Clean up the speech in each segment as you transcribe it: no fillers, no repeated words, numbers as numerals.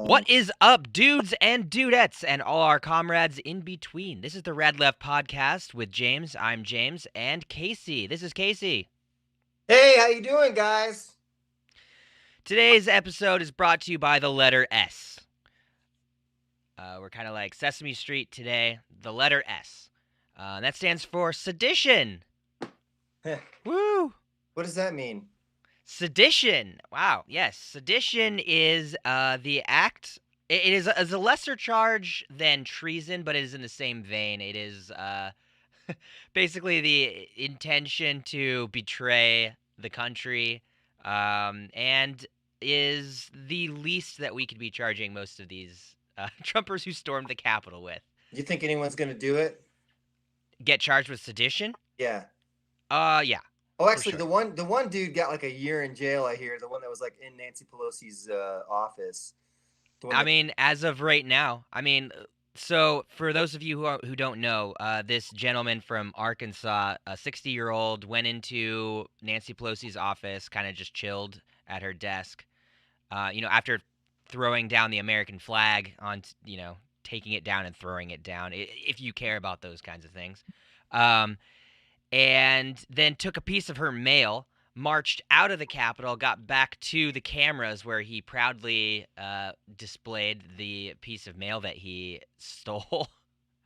What No. is up, dudes and dudettes, and all our comrades in between? This is the Red Left Podcast with James. I'm James, and Casey. This is Casey. Hey, how you doing, guys? Today's episode is brought to you by the letter S. We're kind of like Sesame Street today. The letter S. That stands for sedition. Woo! What does that mean? Sedition. Wow. Yes, sedition is the act. It is a lesser charge than treason, but it is in the same vein. It is basically the intention to betray the country, and is the least that we could be charging most of these Trumpers who stormed the Capitol with. You think anyone's gonna do it? Get charged with sedition? Yeah. Yeah, Oh, for actually, sure. the one dude got like a year in jail. I hear the one that was like in Nancy Pelosi's office. The one I that mean, as of right now, so for those of you who don't know, this gentleman from Arkansas, a 60-year-old, went into Nancy Pelosi's office, kind of just chilled at her desk, after throwing down the American flag taking it down and throwing it down, if you care about those kinds of things. Um, and then took a piece of her mail, marched out of the Capitol, got back to the cameras where he proudly displayed the piece of mail that he stole.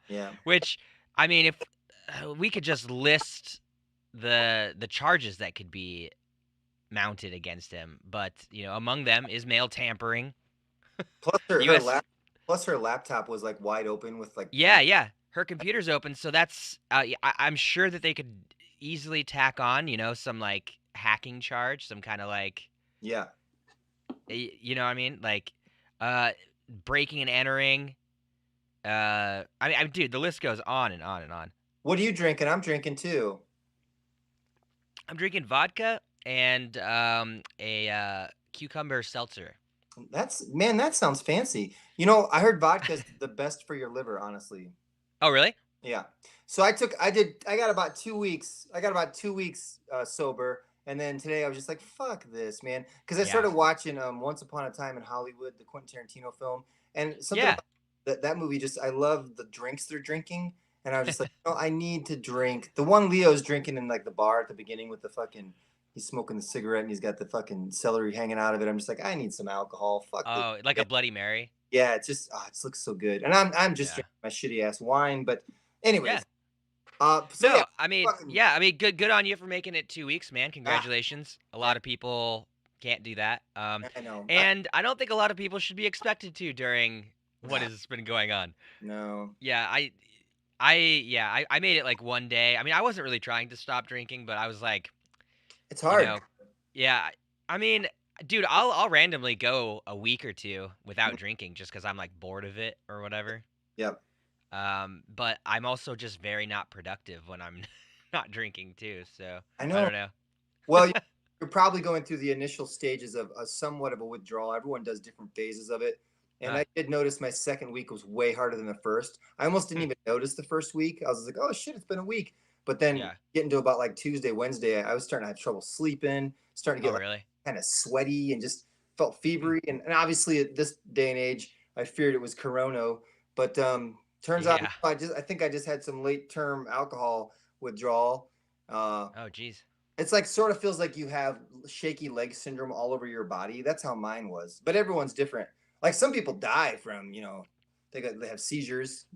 yeah. Which, I mean, if we could just list the charges that could be mounted against him, but among them is mail tampering. Plus her her U.S. lap plus her laptop was like wide open with like Yeah. Her computer's open, so that's I'm sure that they could easily tack on, some like hacking charge, some kind of like, yeah. you know what I mean, like uh breaking and entering. Dude, the list goes on and on and on. What are you drinking? I'm drinking too. I'm drinking vodka and a cucumber seltzer. That sounds fancy. You know, I heard vodka's the best for your liver, honestly. Oh, really? Yeah. So I got about 2 weeks. I got about 2 weeks sober, and then today I was just like, "Fuck this, man," because I Yeah. started watching Once Upon a Time in Hollywood, the Quentin Tarantino film, and something Yeah. about that movie just I love the drinks they're drinking, and I was just like, "Oh, I need to drink." The one Leo's drinking in like the bar at the beginning with the fucking he's smoking the cigarette and he's got the fucking celery hanging out of it. I'm just like, I need some alcohol. Fuck this. Oh, like a Bloody Mary. Yeah, it's just it just looks so good, and I'm just Yeah. drinking my shitty ass wine, but. Anyways, Yeah. so yeah, No, fucking good on you for making it 2 weeks, man. ah, Congratulations. A yeah, lot of people can't do that. I know. And I don't think a lot of people should be expected to during what Ah, has been going on. no, Yeah, I made it like one day. I mean, I wasn't really trying to stop drinking, but I was like, it's you hard. know, yeah. I mean, dude, I'll randomly go a week or two Mm, without drinking just because I'm like bored of it or whatever. yep, But I'm also just very not productive when I'm not drinking too. So I I know. don't know. Well, you're probably going through the initial stages of a somewhat of a withdrawal. Everyone does different phases of it, and Uh, I did notice my second week was way harder than the first. I almost didn't hmm, even notice the first week. I was like, oh shit, it's been a week. But then yeah. getting to about like Tuesday, Wednesday, I was starting to have trouble sleeping, starting to Oh, get like really? kind of sweaty and just felt Hmm. fevery. And obviously at this day and age, I feared it was Corona, but turns out Yeah. I think I just had some late term alcohol withdrawal. Uh, Oh, geez. it's like sort of feels like you have shaky leg syndrome all over your body. That's how mine was, but everyone's different. Like some people die from, they have seizures.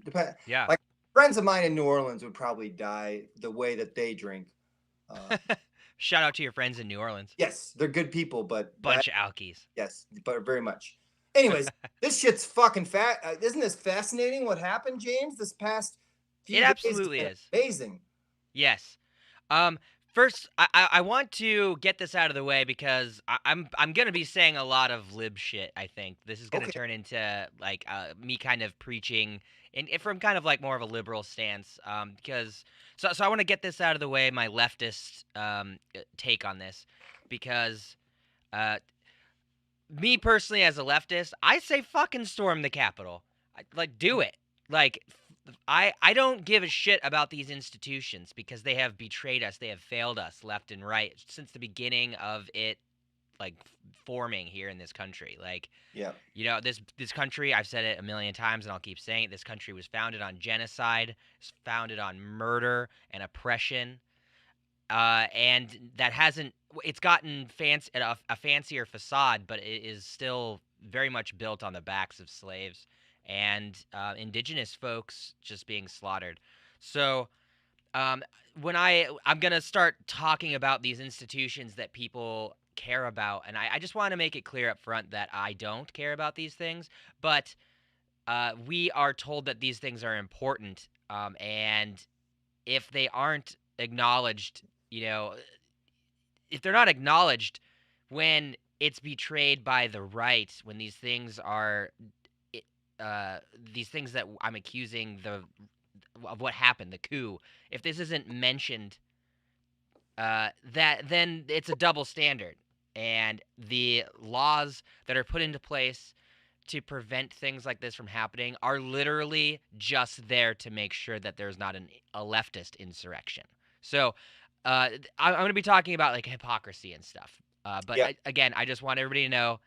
Yeah. Like friends of mine in New Orleans would probably die the way that they drink. Uh, Shout out to your friends in New Orleans. yes, they're good people, but that Bunch of alkies. yes, but very much. Anyways, this shit's fucking fat. Isn't this fascinating? What happened, James? This past It few days has absolutely been is. amazing. Yes. First, I want to get this out of the way because I'm gonna be saying a lot of lib shit. I think this is gonna Okay, turn into like me kind of preaching and from kind of like more of a liberal stance. Because so I want to get this out of the way. My leftist take on this because uh, me personally as a leftist, I say fucking storm the Capitol. Like do it. Like I don't give a shit about these institutions because they have betrayed us. They have failed us left and right since the beginning of it like forming here in this country. Like, Yeah. this country, I've said it a million times and I'll keep saying it, this country was founded on genocide, it's founded on murder and oppression. And that hasn't it's gotten a fancier facade, but it is still very much built on the backs of slaves and indigenous folks just being slaughtered. So um, when I'm gonna start talking about these institutions that people care about, and I just want to make it clear up front that I don't care about these things, but we are told that these things are important, and if they aren't acknowledged, you know, if they're not acknowledged when it's betrayed by the right, when i- these things that I'm accusing of what happened, the coup, if this isn't mentioned, that then it's a double standard, and the laws that are put into place to prevent things like this from happening are literally just there to make sure that there's not a leftist insurrection. So I'm going to be talking about like hypocrisy and stuff. But Yeah. again, I just want everybody to know,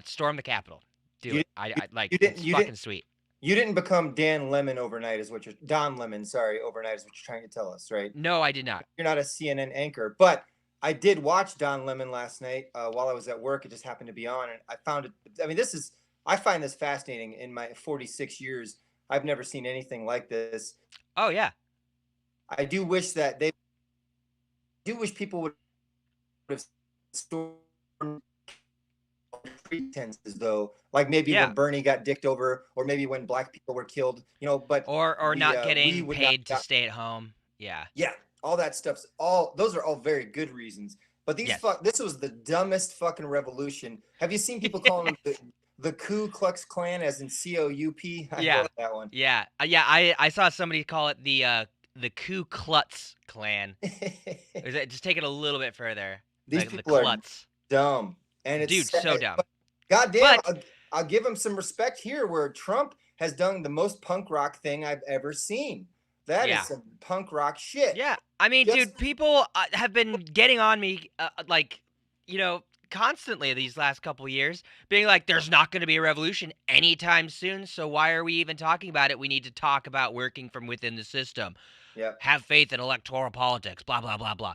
storm the Capitol. Do You it. I like you didn't it's you didn't fucking sweet. you didn't become Dan Lemon overnight, is what you're Don Lemon. Sorry, overnight is what you're trying to tell us, right? No, I did not. You're not a CNN anchor, but I did watch Don Lemon last night while I was at work. It just happened to be on, and I found it. I mean, I find this fascinating. In my 46 years, I've never seen anything like this. Oh yeah. I do wish people would have stormed pretenses, though, like maybe Yeah. when Bernie got dicked over, or maybe when black people were killed, but Or not we getting would not paid to got, stay at home. Yeah. yeah, all that stuff's all those are all very good reasons. But Yes. this was the dumbest fucking revolution. Have you seen people calling them the Ku Klux Klan, as in COUP? I Yeah. love that one. Yeah. Yeah. I saw somebody call it the Ku Klux Klan. Or is it just take it a little bit further? These The people are Klutz. dumb, and Dude, so dumb. but goddamn, But I'll give him some respect here, where Trump has done the most punk rock thing I've ever seen. That is yeah. some punk rock shit. Yeah. I mean, Just dude, people have been getting on me like, constantly these last couple years, being like, there's not going to be a revolution anytime soon, so why are we even talking about it? We need to talk about working from within the system. yeah, Have faith in electoral politics, blah blah blah blah.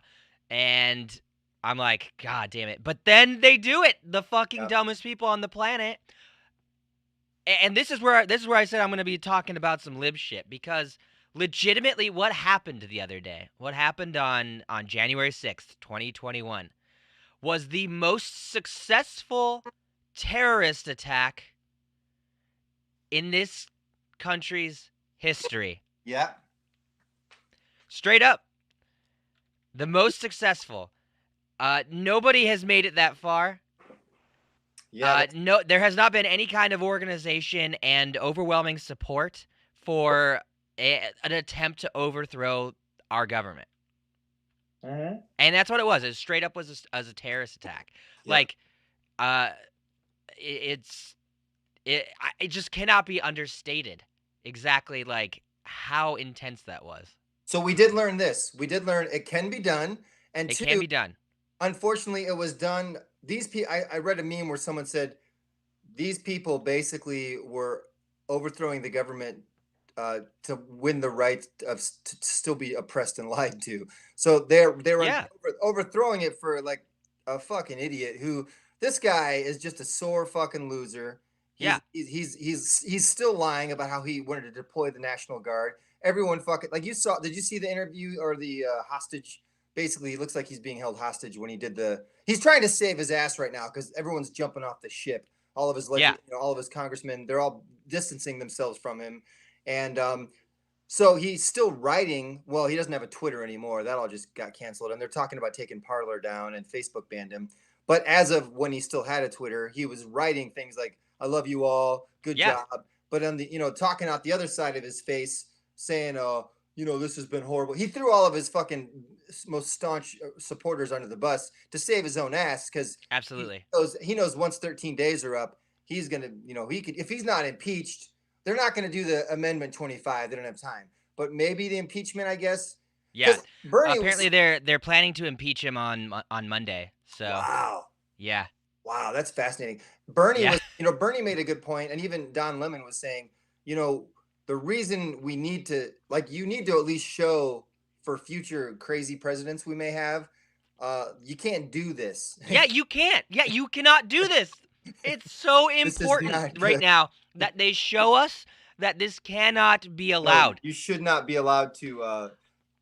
And I'm like, god damn it. But then they do it. The fucking yeah. dumbest people on the planet. And this is where I said I'm going to be talking about some lib shit, because legitimately what happened the other day, what happened on January 6th, 2021, was the most successful terrorist attack in this country's history. Yeah. Straight up. The most successful. Nobody has made it that far. Yeah, No, there has not been any kind of organization and overwhelming support for an attempt to overthrow our government. mm-hmm. And that's what it was. It straight up was as a terrorist attack. Yeah. Like, uh, it just cannot be understated exactly like how intense that was. So we did learn this. We did learn it can be done, and It can two, be done. unfortunately, it was done. These people, I read a meme where someone said these people basically were overthrowing the government to win the right to still be oppressed and lied to. So they were Yeah, overthrowing it for like a fucking idiot who this guy is just a sore fucking loser. yeah, He's still lying about how he wanted to deploy the National Guard. Everyone fucking like you saw. Did you see the interview or the hostage? Basically, it looks like he's being held hostage when he did the. He's trying to save his ass right now because everyone's jumping off the ship. All of his yeah, all of his congressmen, they're all distancing themselves from him, and so he's still writing. Well, he doesn't have a Twitter anymore. That all just got canceled, and they're talking about taking Parler down, and Facebook banned him. But as of when he still had a Twitter, he was writing things like "I love you all, good yeah, job," but on the talking out the other side of his face, saying this has been horrible. He threw all of his fucking most staunch supporters under the bus to save his own ass because absolutely. he knows once 13 days are up, he's gonna he could if he's not impeached, they're not gonna do the amendment 25. They don't have time, but maybe the impeachment, I guess, Yeah. because Bernie was Apparently they're planning to impeach him on Monday. So wow. Yeah. Wow, that's fascinating. Bernie Yeah. was, Bernie made a good point, and even Don Lemon was saying, you know, the reason we need to, like, you need to at least show for future crazy presidents we may have, you can't do this. Yeah, you can't. Yeah, you cannot do this. It's so This is important not right good. now that they show us that this cannot be No, allowed. you should not be allowed to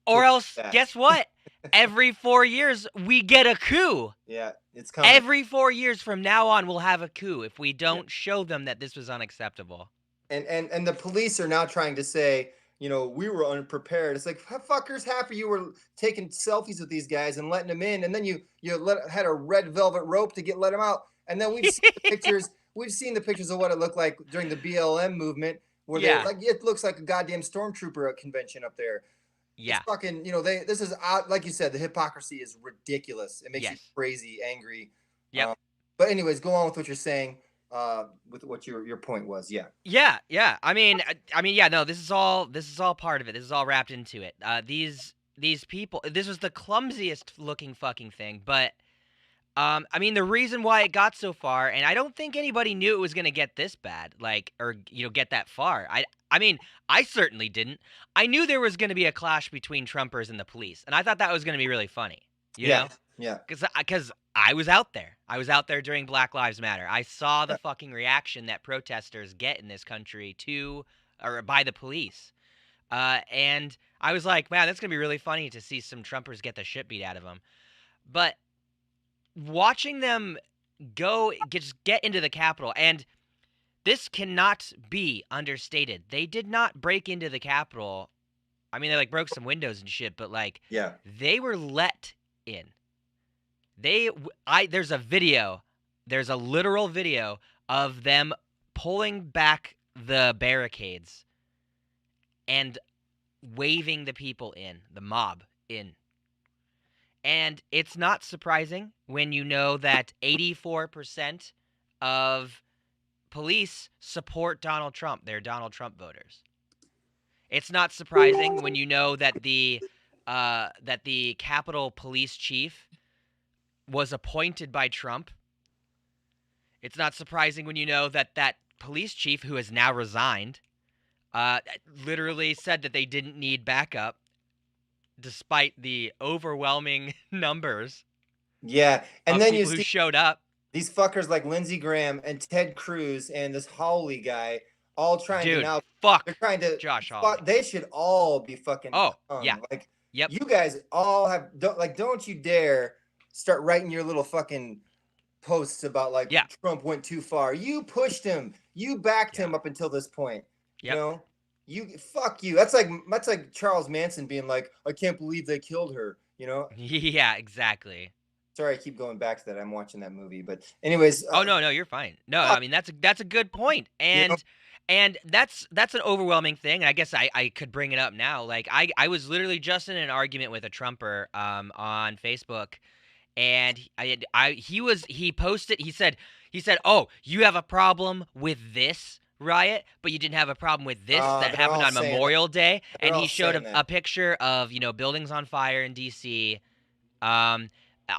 Or else, that. guess what? Every 4 years, we get a coup. Yeah, it's coming. Every 4 years from now on, we'll have a coup if we Yeah. don't show them that this was unacceptable. And the police are now trying to say, we were unprepared. It's like, fuckers, half of you were taking selfies with these guys and letting them in, and then had a red velvet rope to let them out. And then we've seen the pictures. We've seen the pictures of what it looked like during the BLM movement, where they, Yeah. like, it looks like a goddamn stormtrooper convention up there. It's Yeah. fucking, this is like you said, the hypocrisy is ridiculous. It makes you Yes. crazy, angry. Yep. But anyways, go on with what you're saying. With what your point was, yeah. Yeah, yeah. Yeah. No. This is all part of it. This is all wrapped into it. These people. This was the clumsiest looking fucking thing. But the reason why it got so far, and I don't think anybody knew it was gonna get this bad, like, or get that far. I certainly didn't. I knew there was gonna be a clash between Trumpers and the police, and I thought that was gonna be really funny. You Yeah, know, yeah, because I was out there. I was out there during Black Lives Matter. I saw the yeah. fucking reaction that protesters get in this country to or by the police. And I was like, man, that's gonna be really funny to see some Trumpers get the shit beat out of them. But watching them just get into the Capitol, and this cannot be understated. They did not break into the Capitol. They like broke some windows and shit, but like Yeah. they were let in. There's a video, there's a literal video of them pulling back the barricades and waving the people in, the mob in. And it's not surprising when you know that 84% of police support Donald Trump. They're Donald Trump voters. It's not surprising when you know that the Capitol Police Chief was appointed by Trump. It's not surprising when you know that police chief, who has now resigned, literally said that they didn't need backup, despite the overwhelming numbers Yeah. And of then you people who see showed up. these fuckers like Lindsey Graham and Ted Cruz and this Hawley guy all trying to Dude, now, they're fuck trying to Josh fuck, Hawley. they should all be fucking Oh, yeah. hung. Like, Yep. you guys all don't you dare start writing your little fucking posts about, like, Yeah. Trump went too far. You pushed him. You backed Yeah. him up until this point. You Yep. know? Fuck you. That's like Charles Manson being like, I can't believe they killed her. Yeah, exactly. Sorry, I keep going back to that. I'm watching that movie, but anyways, Oh, no, you're fine. No, fuck, that's a good point. you know, And that's an overwhelming thing. I guess I could bring it up now. Like I was literally just in an argument with a Trumper on Facebook, and he posted, he said, "Oh, you have a problem with this riot, but you didn't have a problem with this that they're happened all on saying that. Memorial Day." They're And he all showed saying a that. picture of, buildings on fire in DC, um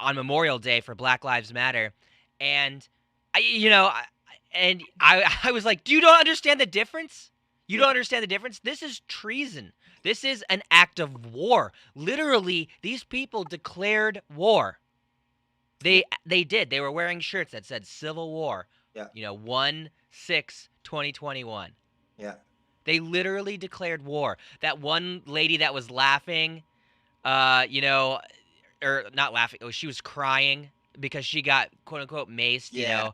on Memorial Day for Black Lives Matter. And I you know I, and I was like, "Do you don't understand the difference? You Yeah, don't understand the difference? This is treason. This is an act of war. Literally, these people declared war. yeah, They did. They were wearing shirts that said Civil War, yeah, 1/6/2021. yeah, They literally declared war. That one lady that was laughing, you know, or not laughing, oh, she was crying because she got quote unquote maced, yeah.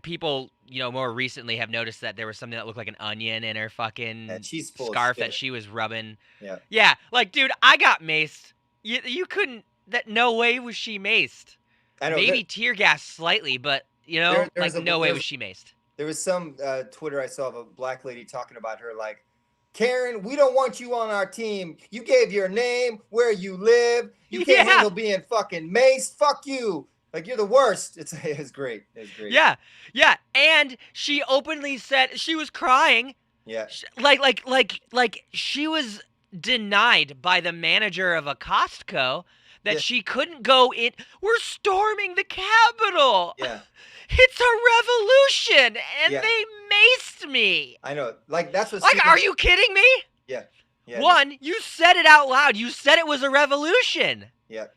people, more recently have noticed that there was something that looked like an onion in her Yeah, fucking she's full of scarf that shit. she was rubbing. Yeah, Yeah, like, dude, I got maced. You couldn't, that no way was she maced. I know. Maybe tear gas slightly, but, There was like, a no way was she maced. there was some Twitter I saw of a black lady talking about her, like, Karen, we don't want you on our team. You gave your name, where you live. You can't Yeah. handle being fucking maced. Fuck you. Like, you're the worst. It's great. It's great. Yeah. Yeah. And she openly said she was crying. Yeah. Like she was denied by the manager of a Costco that she couldn't go in. We're storming the Capitol. Yeah. It's a revolution, and Yeah. they maced me. I know. Like that's what Like, Stephen. are you kidding me? Yeah. Yeah. No. One, you said it out loud. You said it was a revolution. Yeah.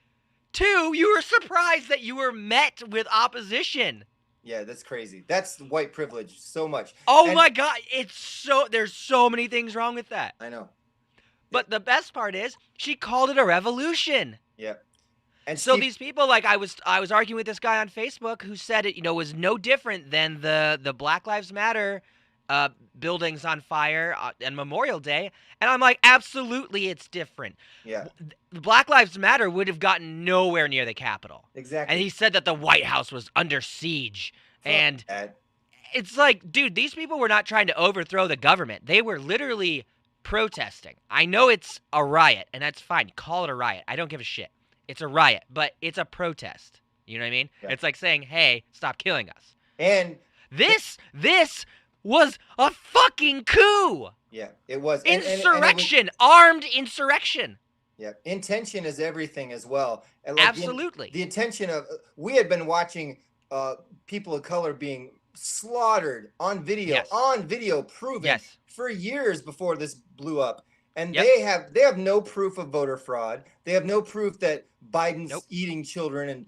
Two, you were surprised that you were met with opposition. Yeah. That's crazy. That's white privilege so much. Oh And my God, there's so many things wrong with that. I know. Yeah. But the best part is, she called it a revolution. Yeah. And So Steve. these people, like I was arguing with this guy on Facebook who said it, was no different than the Black Lives Matter uh, buildings on fire on Memorial Day, and I'm like, absolutely, it's different. Yeah. Black Lives Matter would have gotten nowhere near the Capitol, and Exactly. he said that the White House was under siege, Fuck and that. it's like, dude, these people were not trying to overthrow the government; they were literally protesting. I know it's a riot, and that's fine. Call it a riot. I don't give a shit. It's a riot, but it's a protest. You know what I mean? Yeah. It's like saying, "Hey, stop killing us." And This was a fucking coup. yeah, it was Insurrection, armed insurrection. Yeah, intention is everything as well. And like Absolutely. the intention of we had been watching people of color being slaughtered Yes. on video proven Yes. for years before this blew up. And Yep. they have no proof of voter fraud. They have no proof that Biden's Nope. eating children and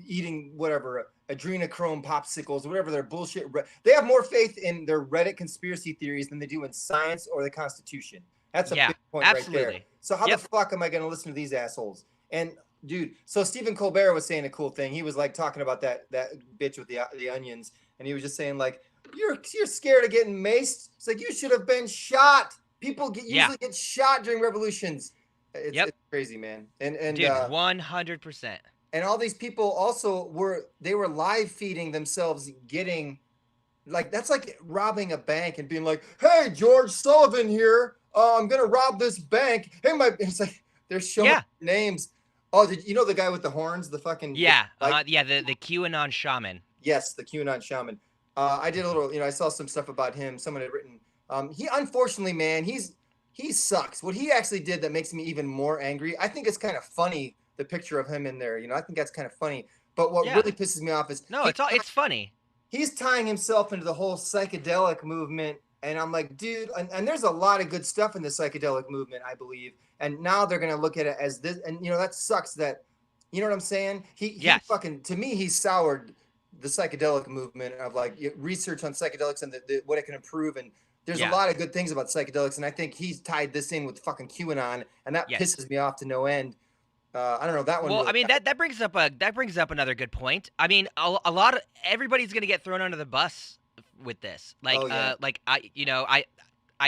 eating whatever adrenochrome popsicles, whatever their bullshit. They have more faith in their Reddit conspiracy theories than they do in science or the Constitution. That's a Yeah, big point absolutely. right there. So how Yep. the fuck am I going to listen to these assholes? And dude, so Stephen Colbert was saying a cool thing. He was like talking about that bitch with the onions, and he was just saying like, you're scared of getting maced. It's like you should have been shot. People usually get shot during revolutions. It's crazy, man. And Dude, 100%. and all these people also were live feeding themselves getting like that's like robbing a bank and being like, hey, George Sullivan here. I'm gonna rob this bank. Hey, it's like they're showing names. Oh, did you know the guy with the horns? The fucking the QAnon shaman. Yes, the QAnon shaman. I did a little, I saw some stuff about him. Someone had written. He unfortunately, man, he sucks. What he actually did that makes me even more angry. I think it's kind of funny the picture of him in there. I think that's kind of funny. But what really pisses me off is it's funny. He's tying himself into the whole psychedelic movement. And I'm like, dude, and there's a lot of good stuff in the psychedelic movement, I believe. And now they're going to look at it as this. And, that sucks that, you know what I'm saying? He fucking, to me, he soured the psychedelic movement of like research on psychedelics and what it can improve. And there's a lot of good things about psychedelics. And I think he's tied this in with fucking QAnon. And that pisses me off to no end. I don't know that one. Well, I mean that brings up another good point. I mean, everybody's gonna get thrown under the bus with this. Like, I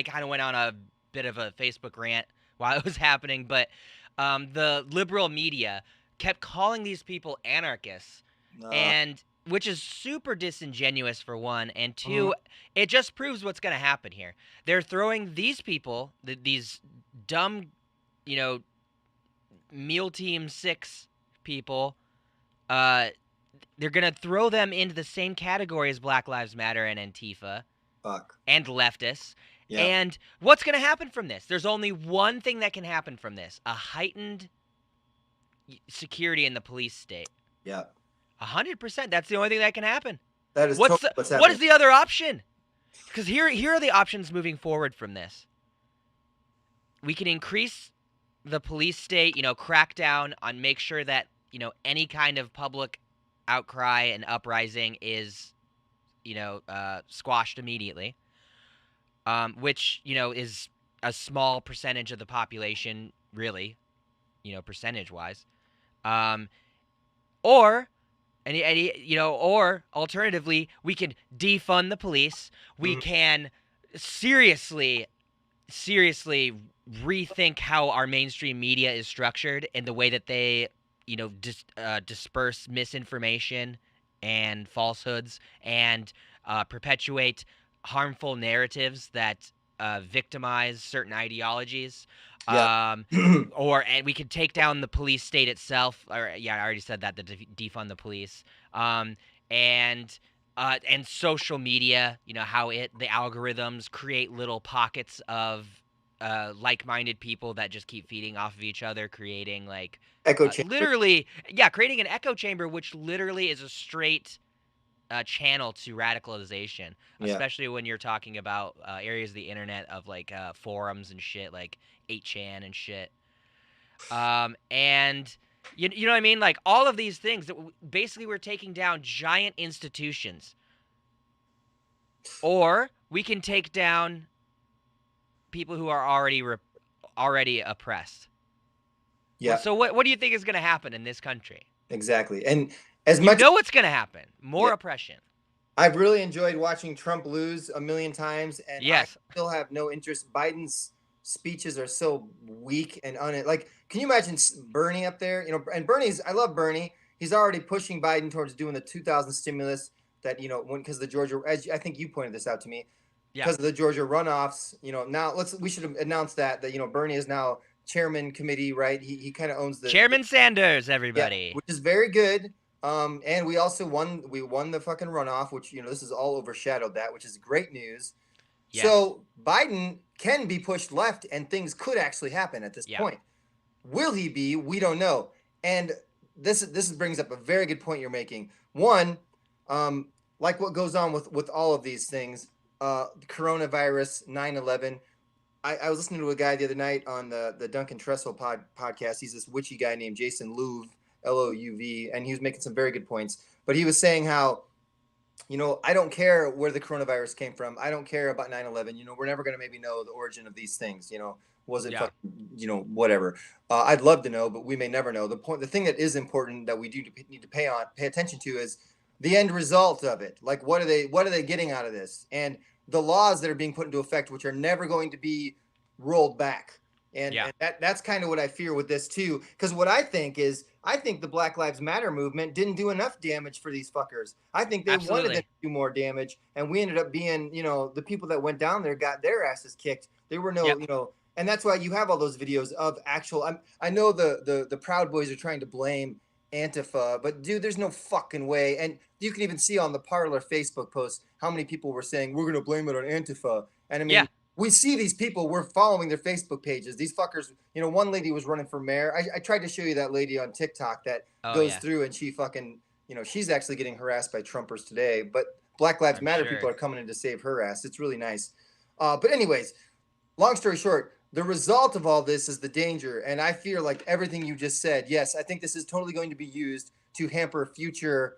kind of went on a bit of a Facebook rant while it was happening, but the liberal media kept calling these people anarchists, and which is super disingenuous for one, and two, it just proves what's gonna happen here. They're throwing these people, these dumb, Meal Team 6 people, they're going to throw them into the same category as Black Lives Matter and Antifa. And leftists. Yeah. And what's going to happen from this? There's only one thing that can happen from this. A heightened security in the police state. Yeah. 100%. That's the only thing that can happen. That is what's what is the other option? Because here are the options moving forward from this. We can increase the police state, crack down on, make sure that, any kind of public outcry and uprising is, squashed immediately, which, is a small percentage of the population, really, percentage-wise. Or alternatively, we can defund the police. We can seriously rethink how our mainstream media is structured and the way that they, disperse misinformation and falsehoods and perpetuate harmful narratives that victimize certain ideologies. Yeah. And we could take down the police state itself. I already said that, to defund the police. And social media, how the algorithms create little pockets of like-minded people that just keep feeding off of each other, creating like Echo chamber. literally, yeah, creating an echo chamber, which literally is a straight channel to radicalization, Yeah. especially when you're talking about areas of the internet of like forums and shit, like 8chan and shit. And you know what I mean? Like all of these things that basically we're taking down giant institutions, or we can take down people who are already oppressed. Well, Yeah. so what do you think is going to happen in this country? Exactly. And as You much, know what's going to happen. yeah, More oppression. I've really enjoyed watching Trump lose a million times, and I Yes. still have no interest. Biden's speeches are so weak and like. Can you imagine Bernie up there? You know, and Bernie's. I love Bernie. He's already pushing Biden towards doing the 2000 stimulus that when because the Georgia. As I think you pointed this out to me, Yeah. because of the Georgia runoffs. Now we should announce that Bernie is now chairman committee, right? He kind of owns the Chairman Sanders, yeah, everybody. which is very good. And we also won the fucking runoff, which this is all overshadowed that, which is great news. Yes. So Biden can be pushed left, and things could actually happen at this Yeah. point. Will he be? We don't know. And this brings up a very good point you're making. One, like what goes on with all of these things, coronavirus, 9/11. I was listening to a guy the other night on the Duncan Trussell podcast. He's this witchy guy named Jason Louv, Louv, and he was making some very good points. But he was saying how, I don't care where the coronavirus came from. I don't care about 9/11. We're never going to maybe know the origin of these things. Was it Yeah. fucking, whatever. I'd love to know, but we may never know. The thing that is important that we do need to pay attention to is the end result of it. Like, what are they getting out of this? And the laws that are being put into effect, which are never going to be rolled back. And, Yeah. and that's kind of what I fear with this too. Because what I think the Black Lives Matter movement didn't do enough damage for these fuckers. I think they wanted them Absolutely. to do more damage, and we ended up being, the people that went down there got their asses kicked. There were no, Yep. and that's why you have all those videos of actual. I know the Proud Boys are trying to blame Antifa, but dude, there's no fucking way. And you can even see on the Parlor Facebook post how many people were saying we're gonna blame it on Antifa. And I mean, Yeah. we see these people. We're following their Facebook pages. These fuckers. One lady was running for mayor. I tried to show you that lady on TikTok that Oh goes yeah. through and she fucking. She's actually getting harassed by Trumpers today. But Black Lives I'm Matter sure. people are coming in to save her ass. It's really nice. But anyways, long story short, the result of all this is the danger. And I fear, like everything you just said, yes, I think this is totally going to be used to hamper future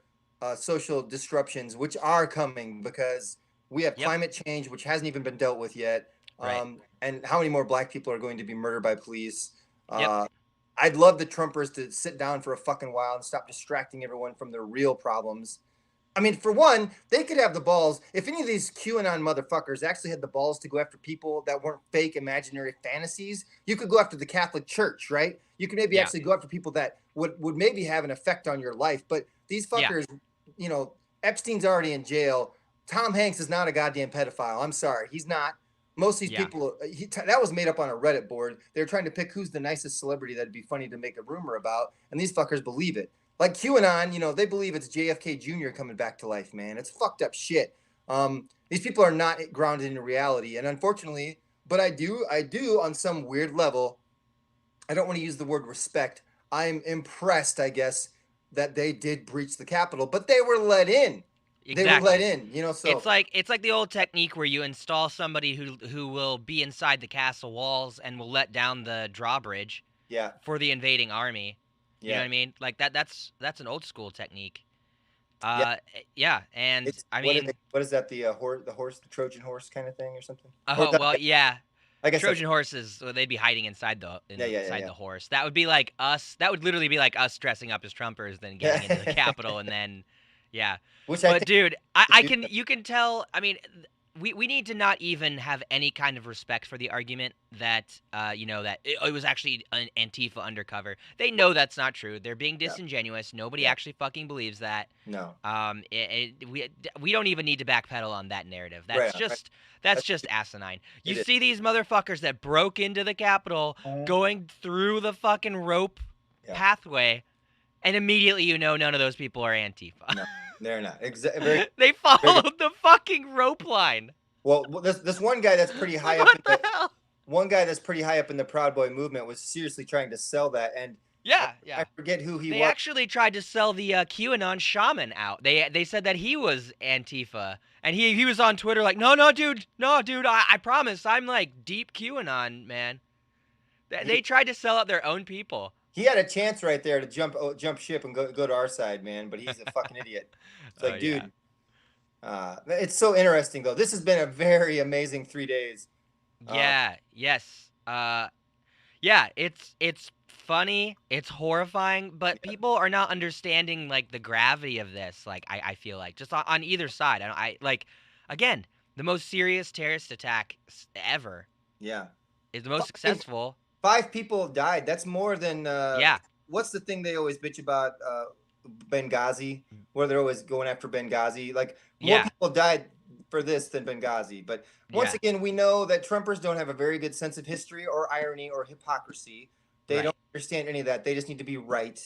social disruptions, which are coming because we have Yep. climate change, which hasn't even been dealt with yet. Right. And how many more black people are going to be murdered by police? Yep. I'd love the Trumpers to sit down for a fucking while and stop distracting everyone from their real problems. I mean, for one, they could have the balls. If any of these QAnon motherfuckers actually had the balls to go after people that weren't fake imaginary fantasies, you could go after the Catholic Church, right? You could maybe Yeah. actually go after people that would maybe have an effect on your life. But these Yeah. fuckers, Epstein's already in jail. Tom Hanks is not a goddamn pedophile. I'm sorry, he's not. Most of these Yeah. people, that was made up on a Reddit board. They were trying to pick who's the nicest celebrity that'd be funny to make a rumor about, and these fuckers believe it. Like QAnon, they believe it's JFK Jr. coming back to life, man. It's fucked up shit. These people are not grounded in reality, and unfortunately, but I do on some weird level. I don't want to use the word respect. I'm impressed, I guess, that they did breach the Capitol, but they were let in. They were let Exactly. in, so It's like the old technique where you install somebody who will be inside the castle walls and will let down the drawbridge yeah, for the invading army. You know yeah, what I mean? Like that's an old school technique. yeah. Yeah, and It's I mean, what is that? The Trojan horse kind of thing or something? Or oh well, yeah. I guess that's Trojan horses, well, they'd be hiding inside yeah. the horse. That would be like us. That would literally be like us dressing up as Trumpers, then getting into the Capitol, and then, yeah. Which I But think dude, you can tell. I mean, we need to not even have any kind of respect for the argument that that it was actually an Antifa undercover. They know that's not true. They're being yeah, disingenuous. Nobody yeah, actually fucking believes that. no, We don't even need to backpedal on that narrative. right on, right. That's That's, just asinine. You it is. see these motherfuckers that broke into the Capitol going through the fucking rope Yeah, pathway, and immediately you know none of those people are Antifa. no, they're not. Very, They very good. followed the fucking rope line. Well, this one guy that's pretty high up Like in what the hell? one guy that's pretty high up in the Proud Boy movement was seriously trying to sell that, and I, Yeah, I yeah. forget who he They was. actually tried to sell the QAnon shaman out. They said that he was Antifa, and he was on Twitter like, no, dude, I promise, I'm like deep QAnon man. They He tried to sell out their own people. he had a chance right there to jump ship and go to our side, man. But he's a fucking idiot. It's Oh like, yeah, dude, it's so interesting though. This has been a very amazing 3 days. Um, yeah, yes. Yeah, it's funny, it's horrifying, but yeah, people are not understanding like the gravity of this. Like I feel like just on either side. I like again the most serious terrorist attack ever yeah. is the most Five, successful. 5 people died. That's more than Yeah, what's the thing they always bitch about Benghazi, where they're always going after Benghazi. Like more yeah, people died for this than Benghazi. But once yeah. again, we know that Trumpers don't have a very good sense of history or irony or hypocrisy. They don't Right. understand any of that. They just need to be right.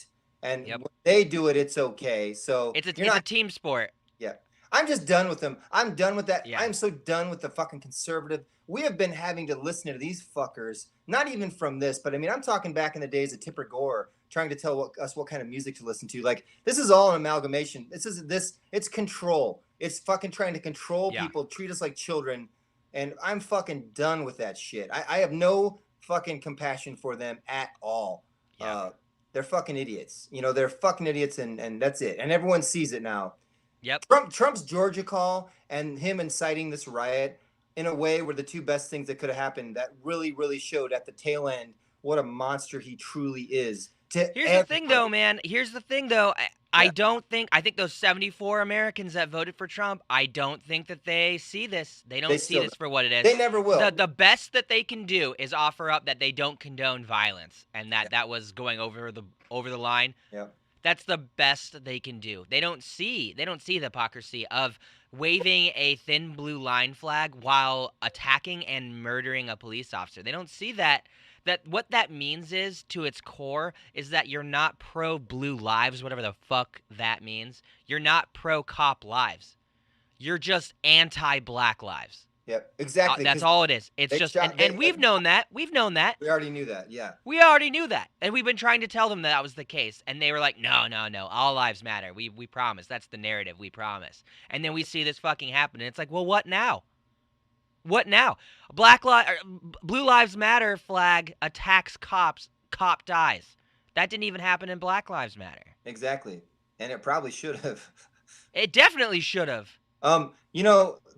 And Yep. when they do it, it's okay. So you're It's not. a team sport. Yeah. I'm just done with them. I'm done with that. Yeah. I'm so done with the fucking conservative. We have been having to listen to these fuckers, not even from this, but I mean, I'm talking back in the days of Tipper Gore trying to tell us what kind of music to listen to. Like, this is all an amalgamation. It's control. It's fucking trying to control Yeah. people, treat us like children. And I'm fucking done with that shit. I have no fucking compassion for them at all. Yeah. They're fucking idiots. They're fucking idiots, and that's it. And everyone sees it now. Yep. Trump's Georgia call and him inciting this riot in a way were the two best things that could have happened. That really, really showed at the tail end what a monster he truly is to Here's the thing, though, everybody. man. Here's the thing, though. I Yeah, don't think. I think those 74 Americans that voted for Trump. I don't think that they see this. They they don't see still this don't. for what it is. They never will. The best that they can do is offer up that they don't condone violence, and Yeah, that was going over the line. yeah, That's the best they can do. They don't see the hypocrisy of waving a thin blue line flag while attacking and murdering a police officer. They don't see that what that means is to its core is that you're not pro blue lives, whatever the fuck that means. You're not pro cop lives. You're just anti black lives. yeah. Exactly. That's Because all it is. It's they just shot. and we've known that. We've known that. We already knew that. Yeah, We already knew that, and we've been trying to tell them that was the case, and they were like, "No, no, no, all lives matter. We promise. That's the narrative. We promise." And then we see this fucking happen, and it's like, "Well, what now? What now? Blue Lives Matter flag attacks cops. Cop dies. That didn't even happen in Black Lives Matter. exactly. And it probably should have. It definitely should have.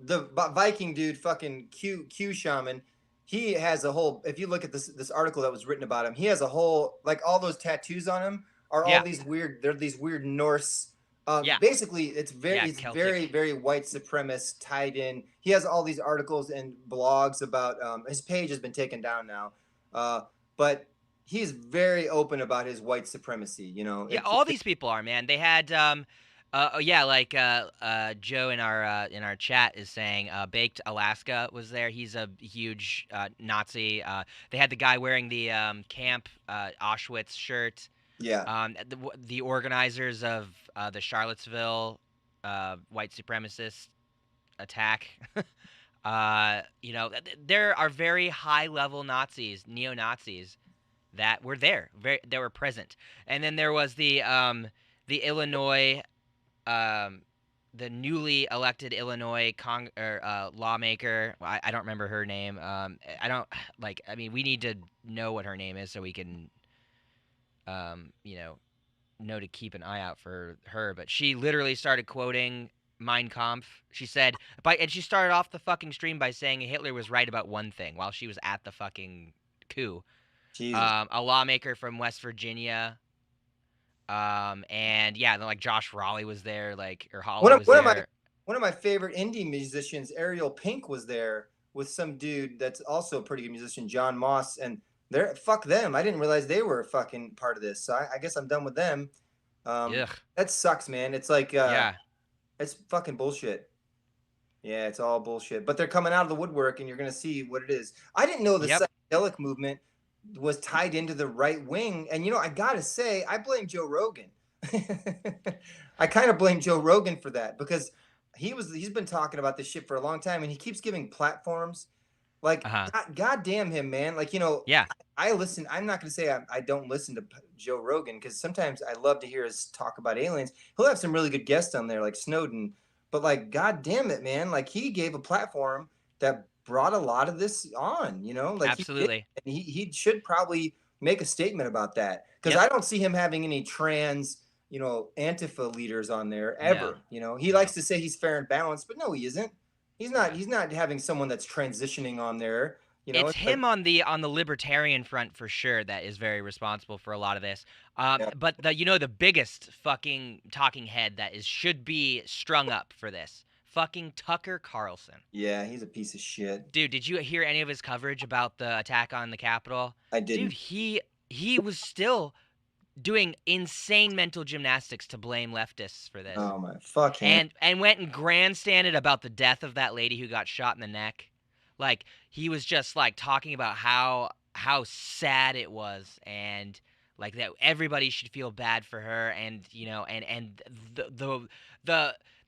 The Viking dude, fucking Q shaman, he has a whole. If you look at this article that was written about him, he has a whole like all those tattoos on him are all Yeah, these weird. They're these weird Norse. yeah, Basically, yeah. it's very Celtic. very white supremacist tied in. He has all these articles and blogs about. His page has been taken down now, but he's very open about his white supremacy. Yeah, all these people are, man. They had oh yeah, like Joe in our chat is saying Baked Alaska was there. He's a huge Nazi. They had the guy wearing the camp Auschwitz shirt. yeah. The organizers of the Charlottesville white supremacist attack. There are very high level Nazis, neo Nazis that were there, that were present. And then there was the Illinois, um, the newly elected Illinois lawmaker. I don't remember her name. I don't like. I mean, we need to know what her name is so we can, um, you know, know to keep an eye out for her. But she literally started quoting Mein Kampf. She said, and she started off the fucking stream by saying Hitler was right about one thing while she was at the fucking coup. Jesus. A lawmaker from West Virginia. And yeah, then like Josh Raleigh was there, like or One Holly of was one of my there. one of my favorite indie musicians, Ariel Pink, was there with some dude that's also a pretty good musician, John Moss, and they're fuck them. I didn't realize they were fucking part of this, so I guess I'm done with them. Ugh. That sucks, man. It's like Yeah. it's fucking bullshit. Yeah, it's all bullshit. But they're coming out of the woodwork, and you're gonna see what it is. I didn't know the Yep. psychedelic movement was tied into the right wing, and I gotta say, I blame Joe Rogan. I kind of blame Joe Rogan for that because he's been talking about this shit for a long time, and he keeps giving platforms Like, Uh-huh. God damn him, man. Like, you know, Yeah, I listen. I'm not going to say I don't listen to Joe Rogan because sometimes I love to hear his talk about aliens. He'll have some really good guests on there, like Snowden. But like, God damn it, man! Like he gave a platform that brought a lot of this on. You know, like he did, absolutely. and he should probably make a statement about that because Yep. I don't see him having any trans, you know, Antifa leaders on there No. ever. You know, he likes No. to say he's fair and balanced, but no, he isn't. He's not. Yeah. He's not having someone that's transitioning on there. You know, It's it's like, him on the libertarian front for sure that is very responsible for a lot of this. yeah, But the biggest fucking talking head that is should be strung up for this fucking Tucker Carlson. yeah, he's a piece of shit. Dude, did you hear any of his coverage about the attack on the Capitol? I Dude, didn't. he was still doing insane mental gymnastics to blame leftists for this. Oh my, fuck him. And went and grandstanded about the death of that lady who got shot in the neck. Like he was just like talking about how sad it was and like that everybody should feel bad for her and and the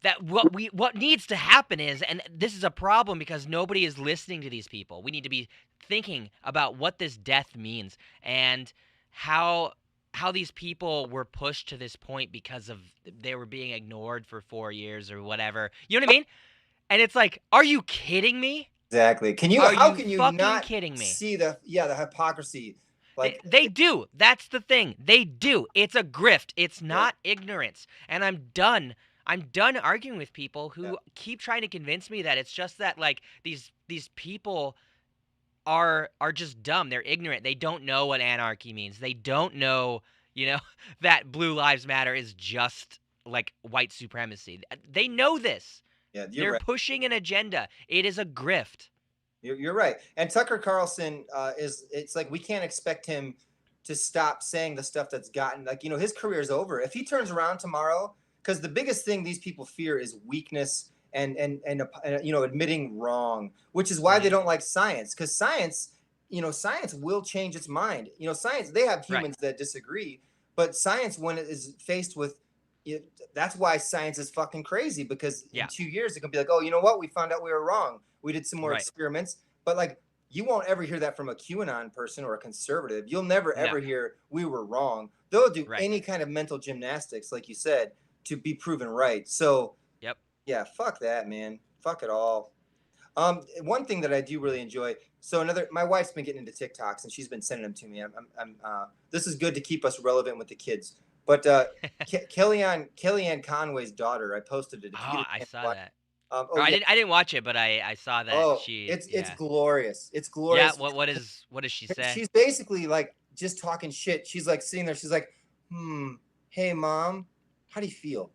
that what needs to happen is, and this is a problem because nobody is listening to these people. We need to be thinking about what this death means and how these people were pushed to this point because of they were being ignored for 4 years or whatever. You know what I mean? And it's like, are you kidding me? Exactly. Can you? Are How you can you fucking not kidding me? see the hypocrisy? They, Like, they do. That's the thing. They do. It's a grift. It's yeah, not ignorance. And I'm done. I'm done arguing with people yeah, who keep trying to convince me that it's just that like these people are just dumb. They're ignorant. They don't know what anarchy means. They don't know, you know, that blue lives matter is just like white supremacy. They know this. yeah. You're They're right. pushing an agenda. It is a grift. You're right. And Tucker Carlson is. It's like we can't expect him to stop saying the stuff that's gotten like, you know, his career is over. If he turns around tomorrow, because the biggest thing these people fear is weakness and you know, admitting wrong, which is why they Mhm. don't like science. Because science, you know, science will change its mind. You know, science, they have Right. humans that disagree, but science, when it is faced with it, that's why science is fucking crazy, because in Yeah. 2 years it can be like, oh, you know what, we found out we were wrong, we did some more Right. experiments. But like, you won't ever hear that from a QAnon person or a conservative. You'll never No. ever hear we were wrong. They'll do Right. any kind of mental gymnastics, like you said, to be proven right. So Yep. yeah, fuck that, man. Fuck it all. One thing that I do really enjoy. So another, my wife's been getting into TikToks and she's been sending them to me. This is good to keep us relevant with the kids. But Kellyanne Conway's daughter, I posted it. If you get Oh, a I chance to saw watch. that. Oh Or yeah, I didn't watch it, but I saw that oh, she it's yeah. glorious. It's Yeah, glorious. what does she say? She's basically like just talking shit. She's like sitting there. She's like, hey mom, how do you feel?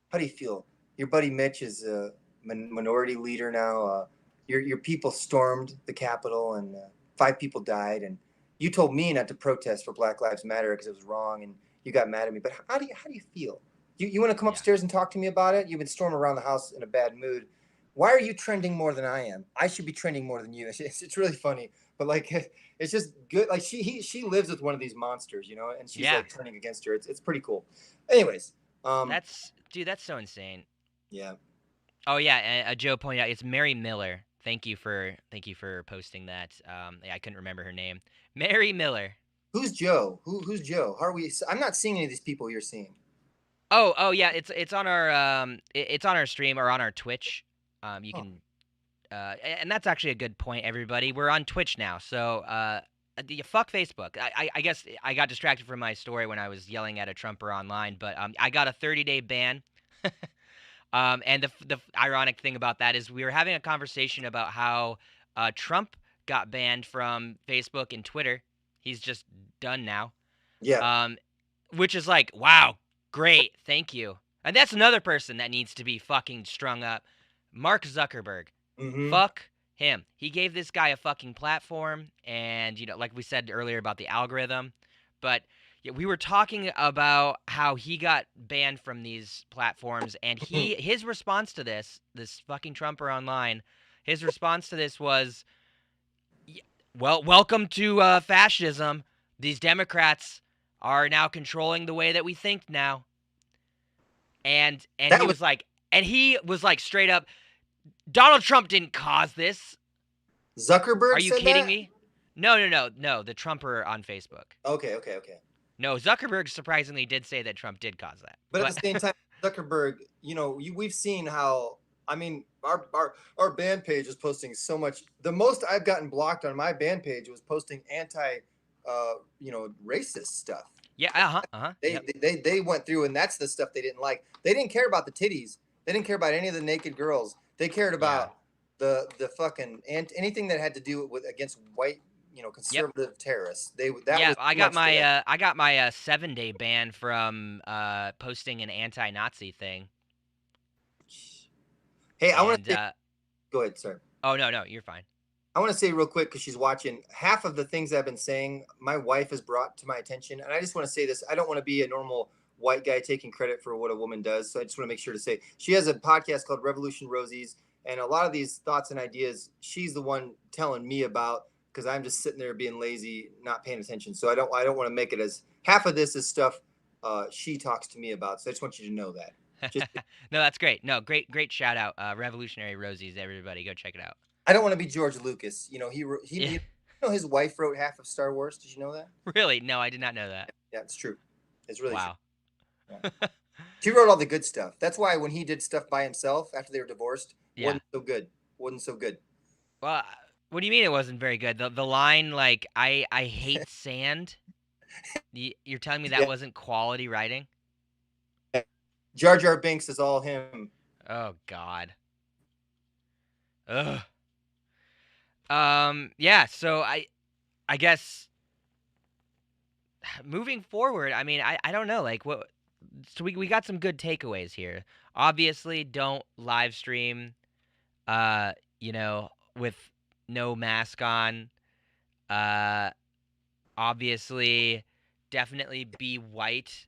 How do you feel? Your buddy Mitch is a minority leader now. Your people stormed the Capitol and 5 people died. And you told me not to protest for Black Lives Matter because it was wrong, and you got mad at me. But how do you feel? You want to come Yeah. upstairs and talk to me about it? You've been storming around the house in a bad mood. Why are you trending more than I am? I should be trending more than you. It's really funny, but like it's just good. Like she lives with one of these monsters, you know, and she's Yeah. like turning against her. It's pretty cool. Anyways, That's dude, that's so insane. yeah. Oh yeah, Joe pointed out it's Mary Miller. Thank you for posting that. Yeah, I couldn't remember her name. Mary Miller. Who's Joe? Who's Joe? How are we? I'm not seeing any of these people you're seeing. Oh yeah, it's on our it's on our stream or on our Twitch. You Oh, can and that's actually a good point, everybody. We're on Twitch now, so fuck Facebook. I guess I got distracted from my story when I was yelling at a Trumper online, but I got a 30-day ban. And the ironic thing about that is we were having a conversation about how Trump got banned from Facebook and Twitter. He's just done now. yeah. Um, which is like, wow, great, thank you. And that's another person that needs to be fucking strung up. Mark Zuckerberg. Mm-hmm. Fuck him. He gave this guy a fucking platform, and like we said earlier about the algorithm, but yeah, we were talking about how he got banned from these platforms, and his response to this fucking Trumper online, his response to this was, well, welcome to fascism. These Democrats are now controlling the way that we think now. And That he was was like, straight up, Donald Trump didn't cause this. Zuckerberg Are you said kidding that? me? No, no, no, no. The Trumper on Facebook. Okay, okay, okay. No, Zuckerberg surprisingly did say that Trump did cause that. But at the But same time, Zuckerberg, we've seen how. I mean, our band page is posting so much. The most I've gotten blocked on my band page was posting racist stuff. yeah, uh-huh, uh-huh. They Yep. they went through, and that's the stuff they didn't like. They didn't care about the titties. They didn't care about any of the naked girls. They cared Yeah. about the fucking and anything that had to do with against white, Yep. conservative terrorists. That Yeah, was too much for them. I got my 7-day ban from posting an anti-Nazi thing. Hey, I want And to say, go ahead, sir. oh no, no, you're fine. I want to say real quick because she's watching. Half of the things I've been saying, my wife has brought to my attention, and I just want to say this. I don't want to be a normal white guy taking credit for what a woman does, so I just want to make sure to say she has a podcast called Revolution Rosies, and a lot of these thoughts and ideas, she's the one telling me about because I'm just sitting there being lazy, not paying attention. So I don't want to make it as half of this is stuff she talks to me about. So I just want you to know that. Just No, that's great. No, great shout out. Revolutionary Rosies, everybody, go check it out. I don't want to be George Lucas. Yeah, his wife wrote half of Star Wars. Did you know that? really? No, I did not know that. Yeah, it's true. It's really true. Wow. Yeah. She wrote all the good stuff. That's why when he did stuff by himself after they were divorced, Yeah. wasn't so good. Wasn't so good. Well, what do you mean it wasn't very good? The line like I hate sand. You're telling me that Yeah. wasn't quality writing? Jar Jar Binks is all him. Oh God. Ugh. Yeah, so I guess moving forward, I mean, I don't know, like what so we got some good takeaways here. Obviously, don't live stream uh, you know, with no mask on. Uh obviously definitely be white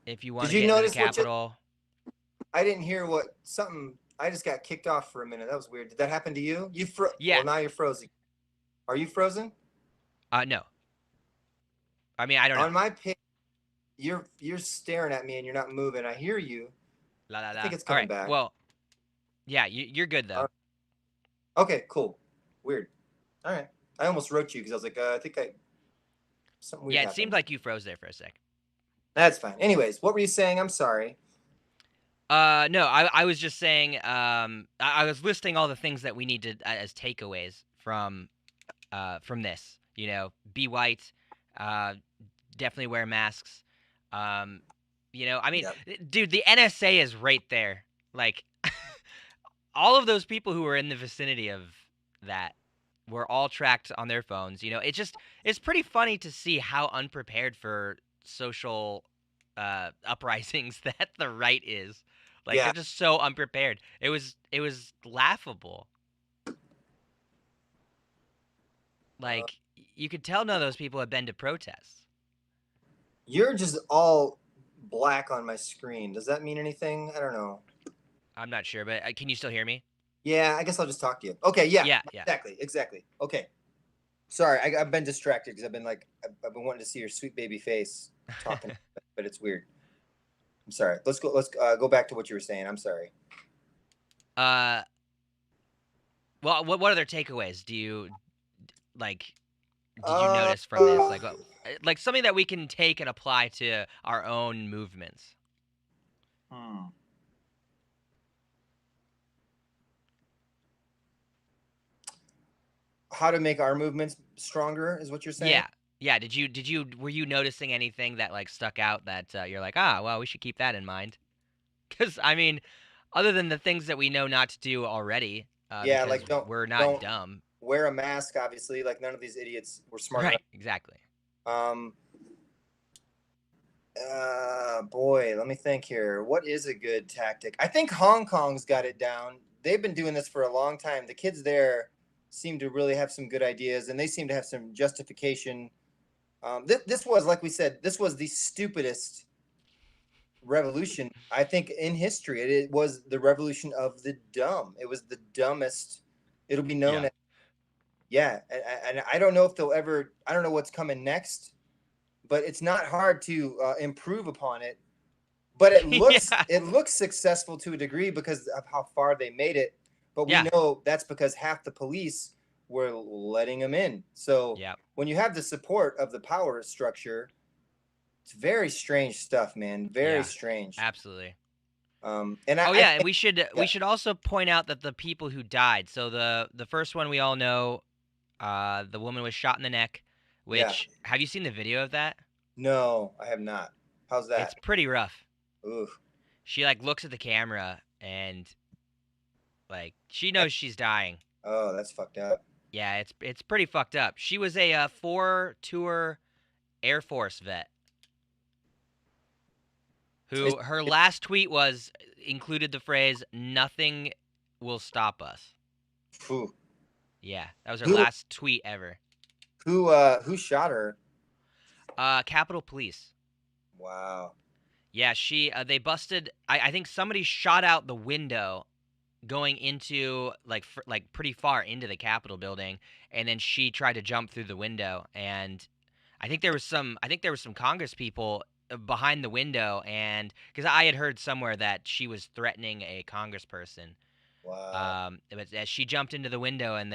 if you want Did to you get into the notice what just Capitol. I didn't hear what something I just got kicked off for a minute. That was weird. Did that happen to you? Yeah. Well, now you're frozen. Are you frozen? No. I mean, I don't know. On my page, you're staring at me and you're not moving. I hear you. La la I la. think it's All coming right. back. Well, yeah, you're good though. Okay, cool. Weird. All right. I almost wrote you because I was like, I think I something weird Yeah, it seemed happened. like you froze there for a sec. That's fine. Anyways, what were you saying? I'm sorry. No, I was just saying, I was listing all the things that we need to as takeaways from this. You know, be white, uh, definitely wear masks. Um, I mean, Yep. dude, the NSA is right there. Like, all of those people who were in the vicinity of that were all tracked on their phones. It's pretty funny to see how unprepared for social uprisings that the right is. Like Yeah. they're just so unprepared. It was laughable. Uh, Like you could tell none of those people had been to protests. you're just all black on my screen. Does that mean anything? I don't know. I'm not sure, but can you still hear me? Yeah, I guess I'll just talk to you. Okay. Yeah. Yeah, yeah. Exactly. Okay. Sorry, I've been distracted because I've been wanting to see your sweet baby face talking, but it's weird. I'm sorry. Let's go back to what you were saying. I'm sorry. uh, well, what other takeaways do you like? Did you Uh, notice from this? Like something that we can take and apply to our own movements. hmm. How to make our movements stronger is what you're saying? Yeah, yeah. Were you noticing anything that like stuck out that you're like, ah, well, we should keep that in mind? Because I mean, other than the things that we know not to do already, Yeah, because like we're not don't dumb. wear a mask. Obviously, like none of these idiots were smart enough. Right, exactly. Um, boy, let me think here. What is a good tactic? I think Hong Kong's got it down. They've been doing this for a long time. The kids there seem to really have some good ideas, and they seem to have some justification. This was, like we said, this was the stupidest revolution I think in history. It was the revolution of the dumb. It was the dumbest. It'll be known Yeah. as, yeah. And I don't know if they'll ever. I don't know what's coming next, but it's not hard to improve upon it. But it looks Yeah. it looks successful to a degree because of how far they made it. but we Yeah. know that's because half the police were letting them in. So Yeah. when you have the support of the power structure, it's very strange stuff, man. Very Yeah. strange. Absolutely. And Oh I yeah, and think, we yeah, should also point out that the people who died. So the first one we all know, the woman was shot in the neck. yeah. Which have you seen the video of that? No, I have not. How's It's that? pretty rough. Ooh. She like looks at the camera and like she knows she's dying. Oh, that's fucked up. Yeah, it's pretty fucked up. She was a 4 tour Air Force vet It's, who her last tweet was included the phrase "Nothing will stop us." who Yeah, that was her who last tweet ever. who shot her? Capitol Police. Wow. Yeah, she they busted. I think somebody shot out the window going into like like pretty far into the Capitol building, and then she tried to jump through the window. And I think there was some Congress people behind the window, and because I had heard somewhere that she was threatening a Congressperson. Wow. But as she jumped into the window, and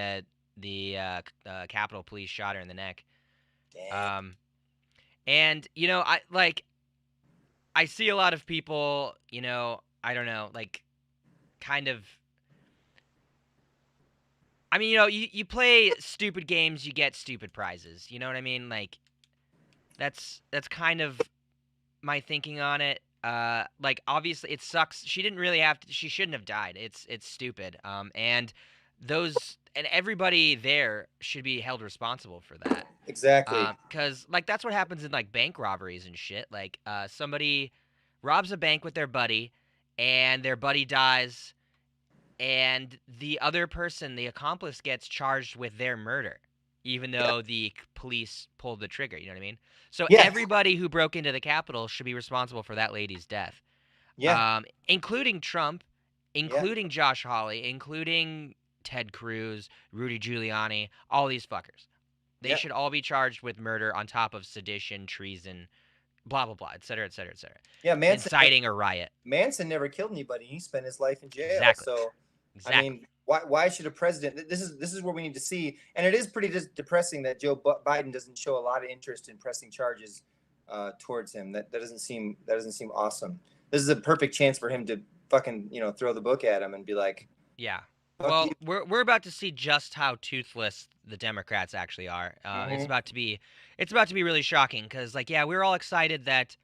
the Capitol Police shot her in the neck. Damn. Um, and I see a lot of people, I don't know, like kind of. I mean, you play stupid games, you get stupid prizes. You know what I mean? Like that's kind of my thinking on it. Like obviously it sucks. She didn't really have to. She shouldn't have died. It's stupid. And everybody there should be held responsible for that. Exactly. Cause like that's what happens in like bank robberies and shit. Like somebody robs a bank with their buddy, and their buddy dies, and the other person, the accomplice, gets charged with their murder, even Yeah. though the police pulled the trigger. You know what I mean? So Yeah. everybody who broke into the Capitol should be responsible for that lady's death, Yeah. including Trump, Yeah. including Josh Hawley, including Ted Cruz, Rudy Giuliani, all these fuckers. They Yeah. should all be charged with murder on top of sedition, treason, blah blah blah, et cetera, et cetera, et cetera. Yeah. Inciting a riot. Manson never killed anybody. He spent his life in jail. Exactly. So, I Exactly. mean, why should a president? This is where we need to see, and it is pretty depressing that Joe Biden doesn't show a lot of interest in pressing charges towards him. That doesn't seem awesome. This is a perfect chance for him to fucking throw the book at him and be like, Yeah. "Fuck you." Well, we're about to see just how toothless the Democrats actually are. Mm-hmm. It's about to be really shocking because like yeah, we were all excited that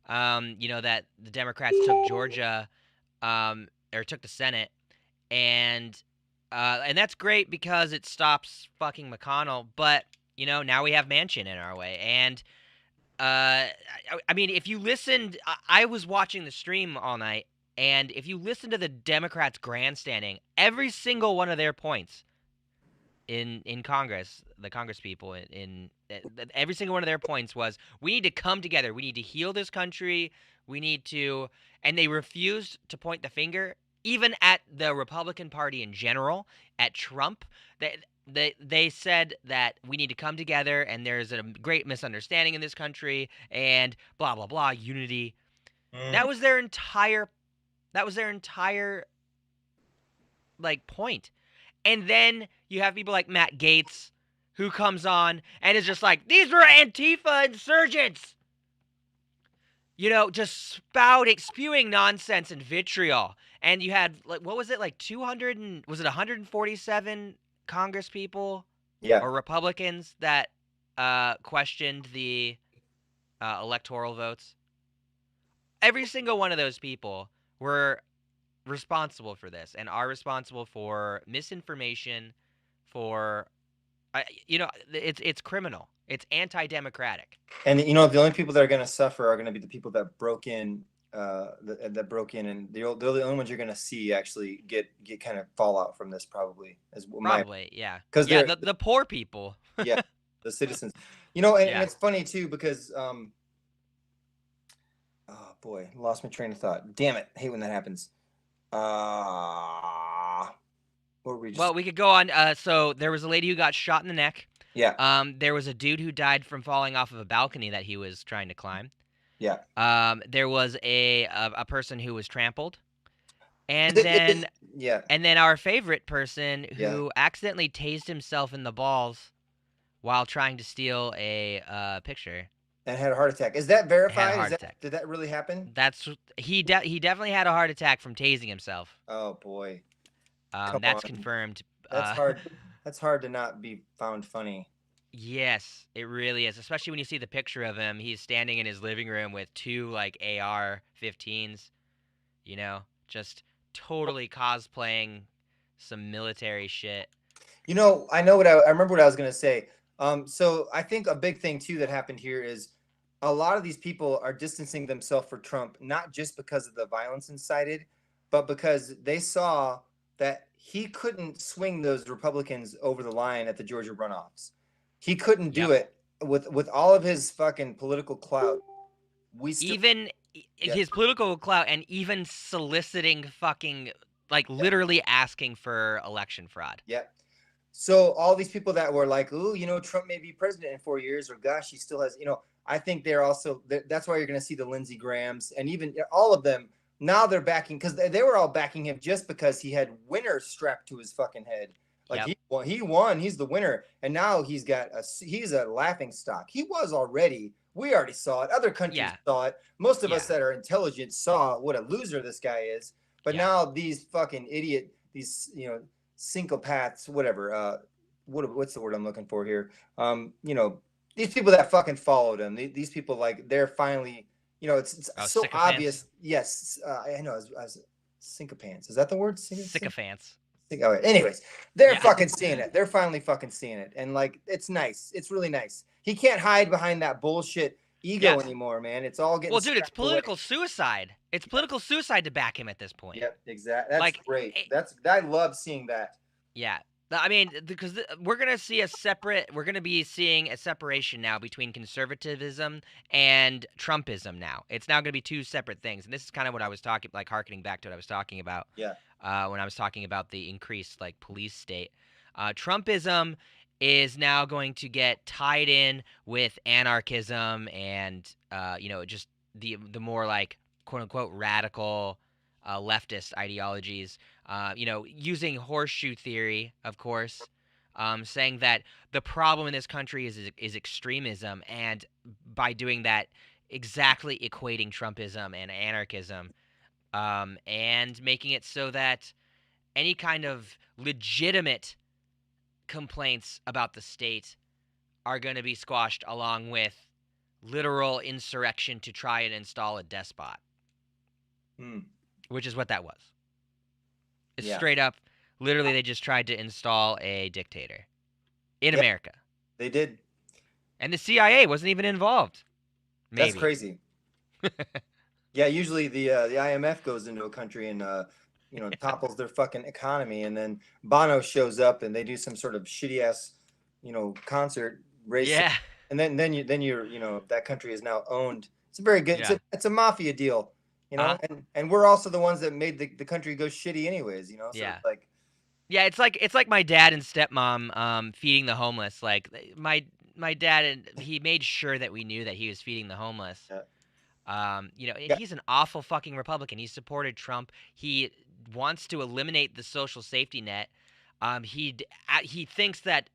that the Democrats took Georgia, or took the Senate, and and that's great because it stops fucking McConnell. But now we have Manchin in our way, and I mean, if you listened, I was watching the stream all night, and if you listen to the Democrats grandstanding, every single one of their points in Congress, the Congress people every single one of their points was we need to come together, we need to heal this country, we need to, and they refused to point the finger even at the Republican Party in general, at Trump. They said that we need to come together and there's a great misunderstanding in this country and blah blah blah unity. Mm. That was their entire like point. And then you have people like Matt Gaetz who comes on and is just like, these were Antifa insurgents. Just spewing nonsense and vitriol. And you had like what was it, like 200 and was it 147 Congress people Yeah. or Republicans that questioned the electoral votes? Every single one of those people were responsible for this and are responsible for misinformation, for it's criminal. It's anti-democratic. And the only people that are going to suffer are going to be the people that broke in, that broke in, and they're the only ones you're going to see actually get kind of fallout from this, probably, as my, Probably, yeah. because Yeah, they're, the poor people. yeah, the citizens. And Yeah. it's funny too because oh boy, lost my train of thought. Damn it, I hate when that happens. What were we just? Well, we could go on. So there was a lady who got shot in the neck. Yeah, There was a dude who died from falling off of a balcony that he was trying to climb. yeah, There was a person who was trampled. And then Yeah, our favorite person yeah, who accidentally tased himself in the balls while trying to steal a picture and had a heart attack. Is that had a verified? Is heart that attack. did that really happen? That's he definitely had a heart attack from tasing himself. Oh boy, come That's on. confirmed. That's hard. That's hard to not be found funny. Yes, it really is. Especially when you see the picture of him. He's standing in his living room with two like AR-15s. You know, just totally cosplaying some military shit. I know I remember what I was gonna say. So I think a big thing too that happened here is a lot of these people are distancing themselves for Trump, not just because of the violence incited, but because they saw that he couldn't swing those Republicans over the line at the Georgia runoffs. He couldn't do Yep. it with all of his fucking political clout. We still, Even yeah, his political clout and even soliciting fucking like literally asking for election fraud. yeah. So all these people that were like, "Ooh, Trump may be president in 4 years," or "Gosh, he still has," I think they're also that's why you're going to see the Lindsey Grahams and even all of them now they're backing because they were all backing him just because he had winner strapped to his fucking head. Like Yep. he won, he's the winner, and now he's a laughing stock. He was already. We already saw it. Other countries Yeah. saw it. Most of us Yeah. that are intelligent saw what a loser this guy is. But Yeah. now these fucking idiot, these syncopaths, whatever. What's the word I'm looking for here? These people that fucking followed him. These people like they're finally, it's Oh, so sycophants. obvious. Yes, I know. As sycophants, is that the word? Sycophants. All right. Anyways, they're Yeah. fucking seeing it. They're finally fucking seeing it, and like it's nice. It's really nice. He can't hide behind that bullshit ego Yes. anymore, man. It's all getting Well, dude, it's scrapped away. political suicide. It's political suicide to back him at this point. Yep, exactly. That's Like, great. I love seeing that. yeah. I mean, because we're going to see we're going to be seeing a separation now between conservatism and Trumpism now. It's now going to be two separate things. And this is kind of what I was talking, like, harkening back to what I was talking about Yeah. when I was talking about the increased, like, police state. Trumpism is now going to get tied in with anarchism and, just the more, like, quote unquote, radical leftist ideologies using horseshoe theory, of course, saying that the problem in this country is extremism, and by doing that, exactly equating Trumpism and anarchism, and making it so that any kind of legitimate complaints about the state are going to be squashed along with literal insurrection to try and install a despot, Hmm. which is what that was. It's Yeah. straight up, literally, they just tried to install a dictator in Yeah. America. They did. And the CIA wasn't even involved. That's Maybe. crazy. Yeah, usually the IMF goes into a country and topples their fucking economy, and then Bono shows up and they do some sort of shitty ass concert race, Yeah. and then that country is now owned. It's a very good. Yeah. It's a mafia deal, Uh-huh. and we're also the ones that made the country go shitty anyways. So Yeah. it's like Yeah, it's like my dad and stepmom feeding the homeless. Like my dad, and he made sure that we knew that he was feeding the homeless. yeah, And yeah. he's an awful fucking Republican. He supported Trump. He wants to eliminate the social safety net. He thinks that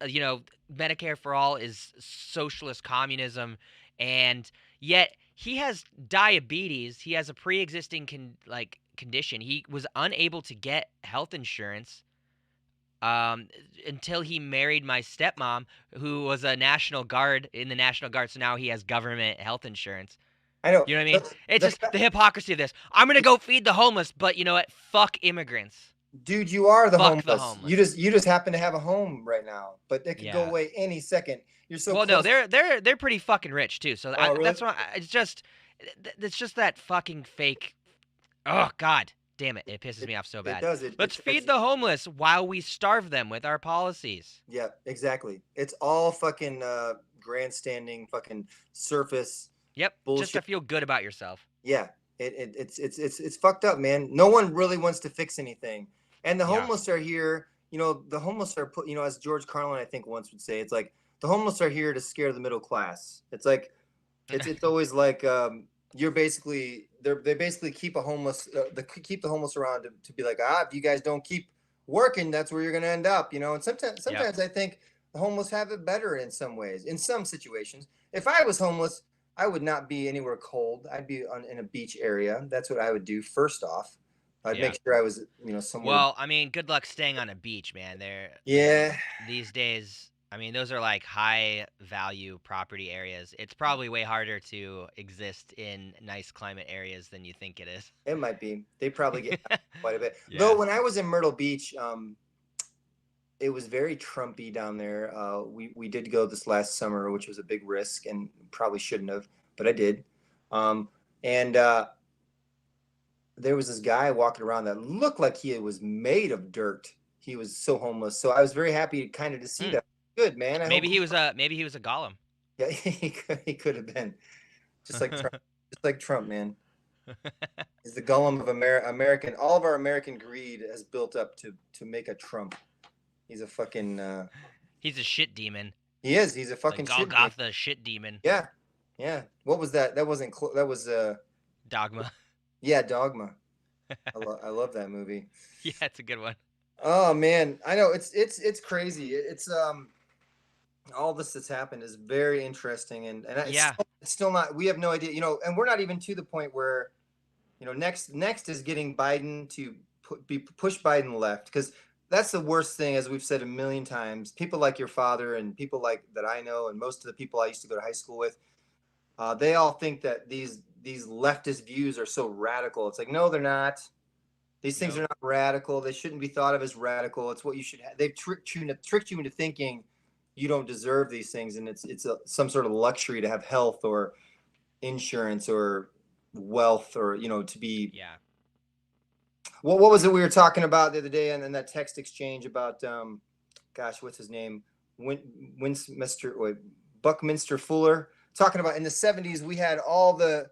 Medicare for all is socialist communism, and yet he has diabetes. He has a pre-existing condition. He was unable to get health insurance um, until he married my stepmom, who was a National Guard in the National Guard. So now he has government health insurance. I know. You know what I mean? It's The just the hypocrisy of this. I'm gonna go feed the homeless, but you know what? Fuck immigrants. Dude, you are the Fuck the homeless. homeless. You just happen to have a home right now, but it could go Yeah. away any second. You're so Well, no, close. they're pretty fucking rich too. So Oh, really? that's why it's just that fucking fake. Oh God, damn it! It pisses It me off so it bad. does Let's feed the homeless while we starve them with our policies. yeah, exactly. It's all fucking grandstanding, fucking surface Yep, just to bullshit. feel good about yourself. Yeah, it's fucked up, man. No one really wants to fix anything, and the Yeah. homeless are here. The homeless are put. As George Carlin I think once would say, it's like the homeless are here to scare the middle class. It's like it's always like you're basically they basically keep a homeless keep the homeless around to be like, if you guys don't keep working, that's where you're going to end up, you know. And Yep. sometimes I think the homeless have it better in some ways, in some situations. If I was homeless, I would not be anywhere cold. I'd be in a beach area. That's what I would do first off. I'd Yeah. make sure I was, somewhere. Well, I mean, good luck staying on a beach, man. Yeah, These days, I mean, those are like high value property areas. It's probably way harder to exist in nice climate areas than you think it is. it might be. They probably get quite a bit. Though Yeah. when I was in Myrtle Beach, it was very Trumpy down there. We did go this last summer, which was a big risk, and probably shouldn't have, but I did. And there was this guy walking around that looked like he was made of dirt. He was so homeless. So I was very happy, kind of, to see Hmm. that. Good, man. I hope. Maybe he was a golem. Yeah, he could have been just like Trump. Just like Trump, man. He's the Gollum of American. All of our American greed has built up to make a Trump. He's a fucking. He's a shit demon. He is. He's a Like fucking shit. Golgotha shit demon. Yeah, yeah. What was that? That wasn't. That was. Dogma. Yeah, Dogma. I love that movie. Yeah, it's a good one. Oh man, I know it's crazy. It's all this that's happened is very interesting, and Yeah. it's still not. We have no idea, and we're not even to the point where, next is getting Biden to push Biden left, because that's the worst thing, as we've said a million times. People like your father and people like that I know, and most of the people I used to go to high school with, they all think that these leftist views are so radical. It's like, no, they're not. These things are Nope. not radical. They shouldn't be thought of as radical. It's what you should have. They've tricked you into thinking you don't deserve these things, and it's some sort of luxury to have health or insurance or wealth, or to be. Yeah. What was it we were talking about the other day in that text exchange about gosh, what's his name? Wait, Buckminster Fuller, talking about in the 70s we had all the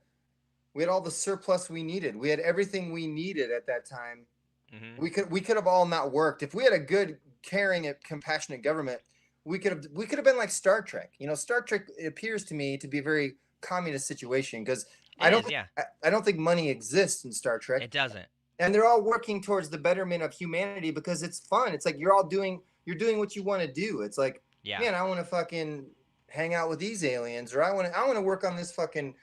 surplus we needed. We had everything we needed at that time. Hmm. We could have all not worked if we had a good, caring, and compassionate government. We could have been like Star Trek. Star Trek, it appears to me to be a very communist situation, because It is. Yeah. I don't think money exists in Star Trek, It doesn't. and they're all working towards the betterment of humanity because it's fun. It's like you're doing what you want to do. It's like, Yeah. man, I want to fucking hang out with these aliens, or I want to work on this fucking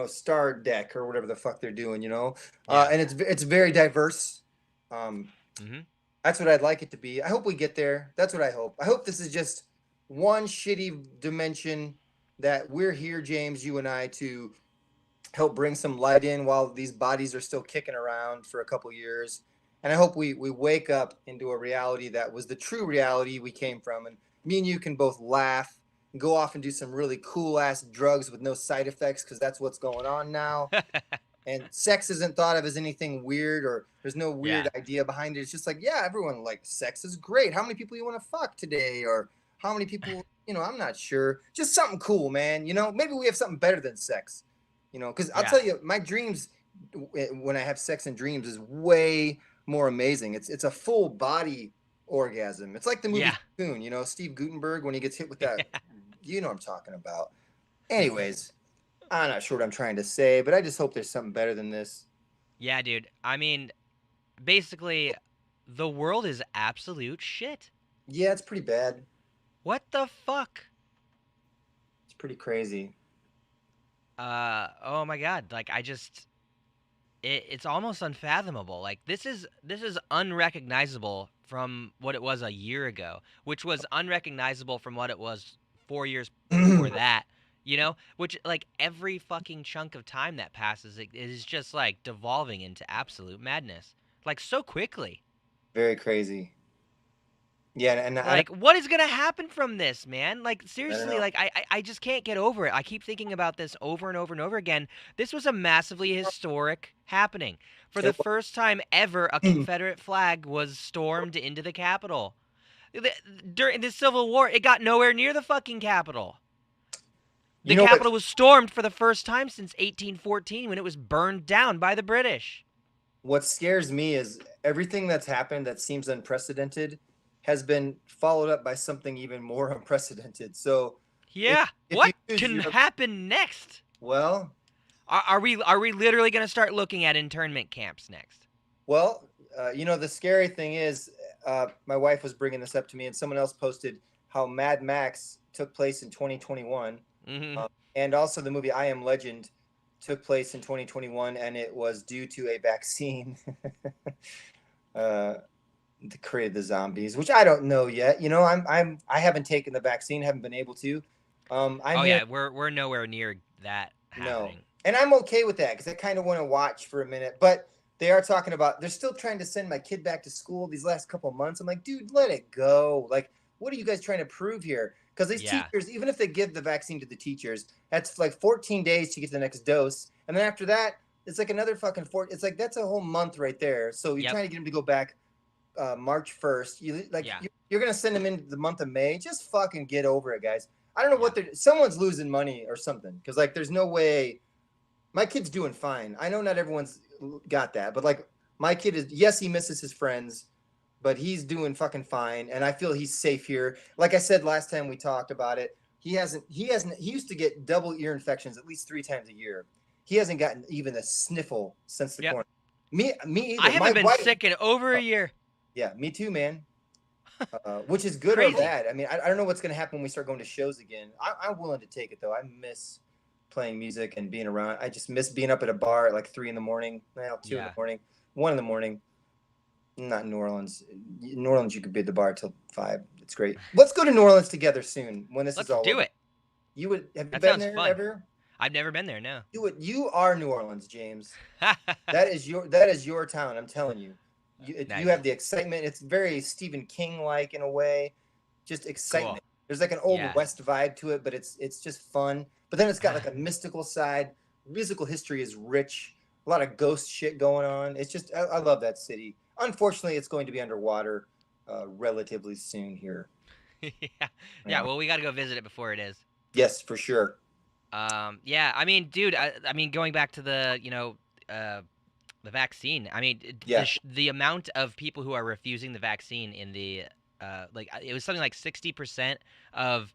star deck or whatever the fuck they're doing. Yeah. And it's very diverse. Um, Hmm. that's what I'd like it to be. I hope we get there. That's what I hope. I hope this is just one shitty dimension that we're here, James, you and I, to help bring some light in while these bodies are still kicking around for a couple years. And I hope we wake up into a reality that was the true reality we came from. And me and you can both laugh and go off and do some really cool ass drugs with no side effects, because that's what's going on now. And sex isn't thought of as anything weird, or there's no weird Yeah. idea behind it. It's just like, yeah, everyone, like, sex is great. How many people you want to fuck today? Or how many people, I'm not sure. Just something cool, man. Maybe we have something better than sex. Because I'll Yeah. tell you, my dreams, when I have sex in dreams, is way more amazing. It's a full body orgasm. It's like the movie Yeah. Cocoon, Steve Gutenberg, when he gets hit with that. You know what I'm talking about. Anyways, I'm not sure what I'm trying to say, but I just hope there's something better than this. Yeah, dude. I mean, basically, the world is absolute shit. Yeah, it's pretty bad. What the fuck? It's pretty crazy. Oh my god. Like it's almost unfathomable. Like this is unrecognizable from what it was a year ago, which was unrecognizable from what it was 4 years before that. Which like every fucking chunk of time that passes, it is just like devolving into absolute madness. Like so quickly. Very crazy. Yeah, and I don't, Like, what is gonna happen from this, man? Like, I don't seriously, know. like, I just can't get over it. I keep thinking about this over and over and over again. This was a massively historic happening. For the It first time ever, a Confederate flag was stormed into the Capitol. During the Civil War, it got nowhere near the fucking Capitol. you The know what? Capitol was stormed for the first time since 1814 when it was burned down by the British. What scares me is everything that's happened that seems unprecedented has been followed up by something even more unprecedented. So if Yeah, if you what use can your happen next? well, Are we literally gonna start looking at internment camps next? Well, the scary thing is, my wife was bringing this up to me, and someone else posted how Mad Max took place in 2021, Hmm. and also the movie I Am Legend took place in 2021, and it was due to a vaccine uh, that created the zombies, which I don't know yet. I haven't taken the vaccine, haven't been able to. I'm Oh hearing yeah, we're nowhere near that no, happening. and I'm okay with that because I kind of want to watch for a minute, but. They are talking about they're still trying to send my kid back to school these last couple of months. I'm like, dude, let it go. Like, what are you guys trying to prove here? Because these Yeah. teachers, even if they give the vaccine to the teachers, that's like 14 days to get the next dose, and then after that, it's like another fucking four. It's like that's a whole month right there. So you're Yep. trying to get them to go back March 1st. Yeah. You're gonna send them into the month of May. Just fucking get over it, guys. I don't know Yeah. what they're. Someone's losing money or something because like there's no way my kid's doing fine. I know not everyone's got that, but like my kid is, yes, he misses his friends, but he's doing fucking fine. And I feel he's safe here. Like I said last time we talked about it, he used to get double ear infections at least 3 times a year. He hasn't gotten even a sniffle since the Yep. quarantine. Me I either. My haven't been wife, sick in over uh, a year. yeah, me too, man. Which is good or Crazy. bad. I mean, I don't know what's going to happen when we start going to shows again. I'm willing to take it though. I miss playing music and being around. I just miss being up at a bar at like 3 in the morning, well, 2 in the Yeah. morning, 1 in the morning. Not in New Orleans. In New Orleans, you could be at the bar till 5. It's great. Let's go to New Orleans together soon when this is Let's all do over. it. You would have you That been sounds there fun. ever? I've never been there. No. Do it. You are New Orleans, James. That is your town. I'm telling you. You Nice. have the excitement. It's very Stephen King like in a way, just Cool. excitement. There's like an old Yeah. West vibe to it, but it's just fun. But then it's got like a mystical side. Musical history is rich. A lot of ghost shit going on. It's just I love that city. Unfortunately, it's going to be underwater relatively soon here. Yeah. Yeah. Yeah. Well, we got to go visit it before it is. Yes, for sure. Yeah. I mean, dude. I mean, going back to uh, the vaccine. I mean, Yeah. the amount of people who are refusing the vaccine in the like it was something like 60% of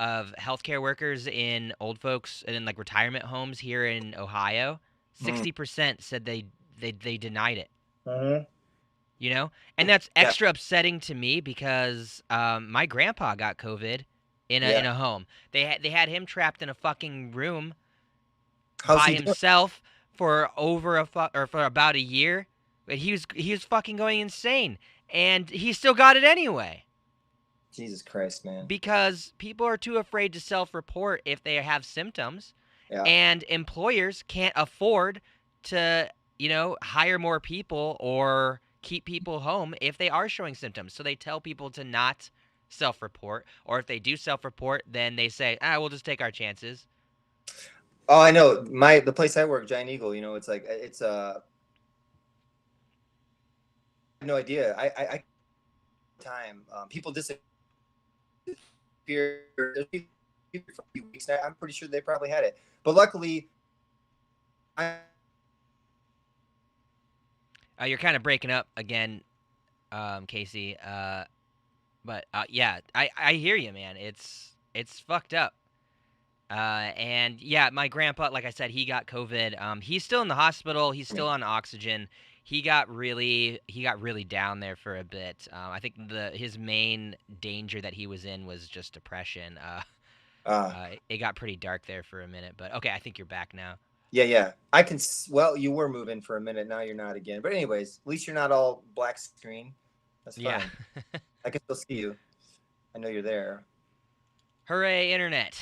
healthcare workers in old folks and in like retirement homes here in Ohio. Mm. 60% said they denied it. Mhm. You know, and that's Yeah. extra upsetting to me because my grandpa got COVID Yeah. in a home. They had him trapped in a fucking room How's by he doing? himself for or for about a year. But he was fucking going insane, and he still got it anyway Jesus Christ, man. because people are too afraid to self-report if they have symptoms, Yeah. and employers can't afford to hire more people or keep people home if they are showing symptoms. So they tell people to not self-report, or if they do self-report, then they say, we'll just take our chances. Oh, I know. The place I work, Giant Eagle. It's like it's I have no idea. I time people disappear. There's people for a few weeks now. I'm pretty sure they probably had it, but luckily, I You're kind of breaking up again, Casey. But yeah, I hear you, man. It's fucked up. And yeah, my grandpa, like I said, he got COVID. He's still in the hospital. He's still on oxygen. He got really down there for a bit. I think his main danger that he was in was just depression. uh, It got pretty dark there for a minute, but okay, I think you're back now. yeah. I can. Well, you were moving for a minute. Now you're not again. But anyways, at least you're not all black screen. That's Yeah. fine. I can still see you. I know you're there. Hooray, internet!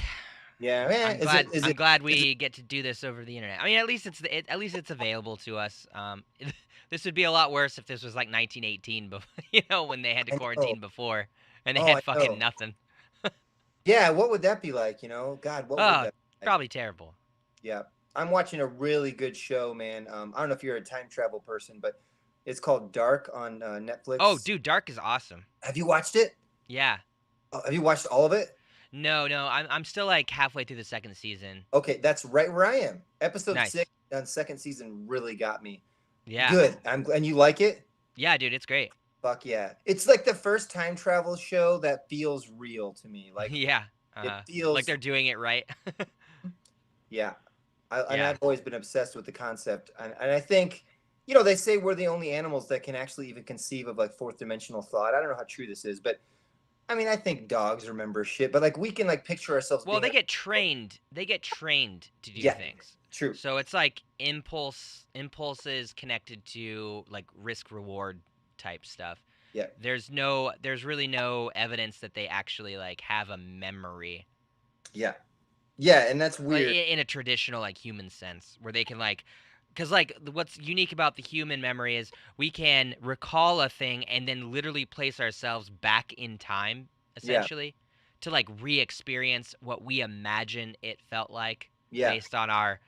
Yeah. Man, I'm is it glad. is I'm it glad is it we get to do this over the internet. I mean, at least it's available to us. This would be a lot worse if this was like 1918, when they had to I know. quarantine before and they Oh, had I fucking know. nothing. Yeah, what would that be like? God, what would Oh, that be like? probably terrible. Yeah, I'm watching a really good show, man. I don't know if you're a time travel person, but it's called Dark on Oh, Netflix. dude, Dark is awesome. Have you watched it? Yeah. Have you watched all of it? No, I'm still like halfway through the second season. Okay, that's right where I am. Episode Nice. 6 on second season really got me. Yeah. Good. And you like it? Yeah, dude, it's great. Fuck yeah! It's like the first time travel show that feels real to me. Like Yeah. it Like feels, they're doing it right. yeah. And Yeah. I've always been obsessed with the concept. And I think, they say we're the only animals that can actually even conceive of like fourth dimensional thought. I don't know how true this is, but I mean, I think dogs remember shit, but like we can like picture ourselves Well, being they like, get trained. They get trained to do yeah, things. true. So it's like impulses connected to like risk reward type stuff. Yeah, There's really no evidence that they actually like have a memory, yeah, yeah. And that's like weird. in a traditional like human sense, where they can like, because like what's unique about the human memory is we can recall a thing and then literally place ourselves back in time, Yeah, essentially, to like re-experience what we imagine it felt like yeah, based on our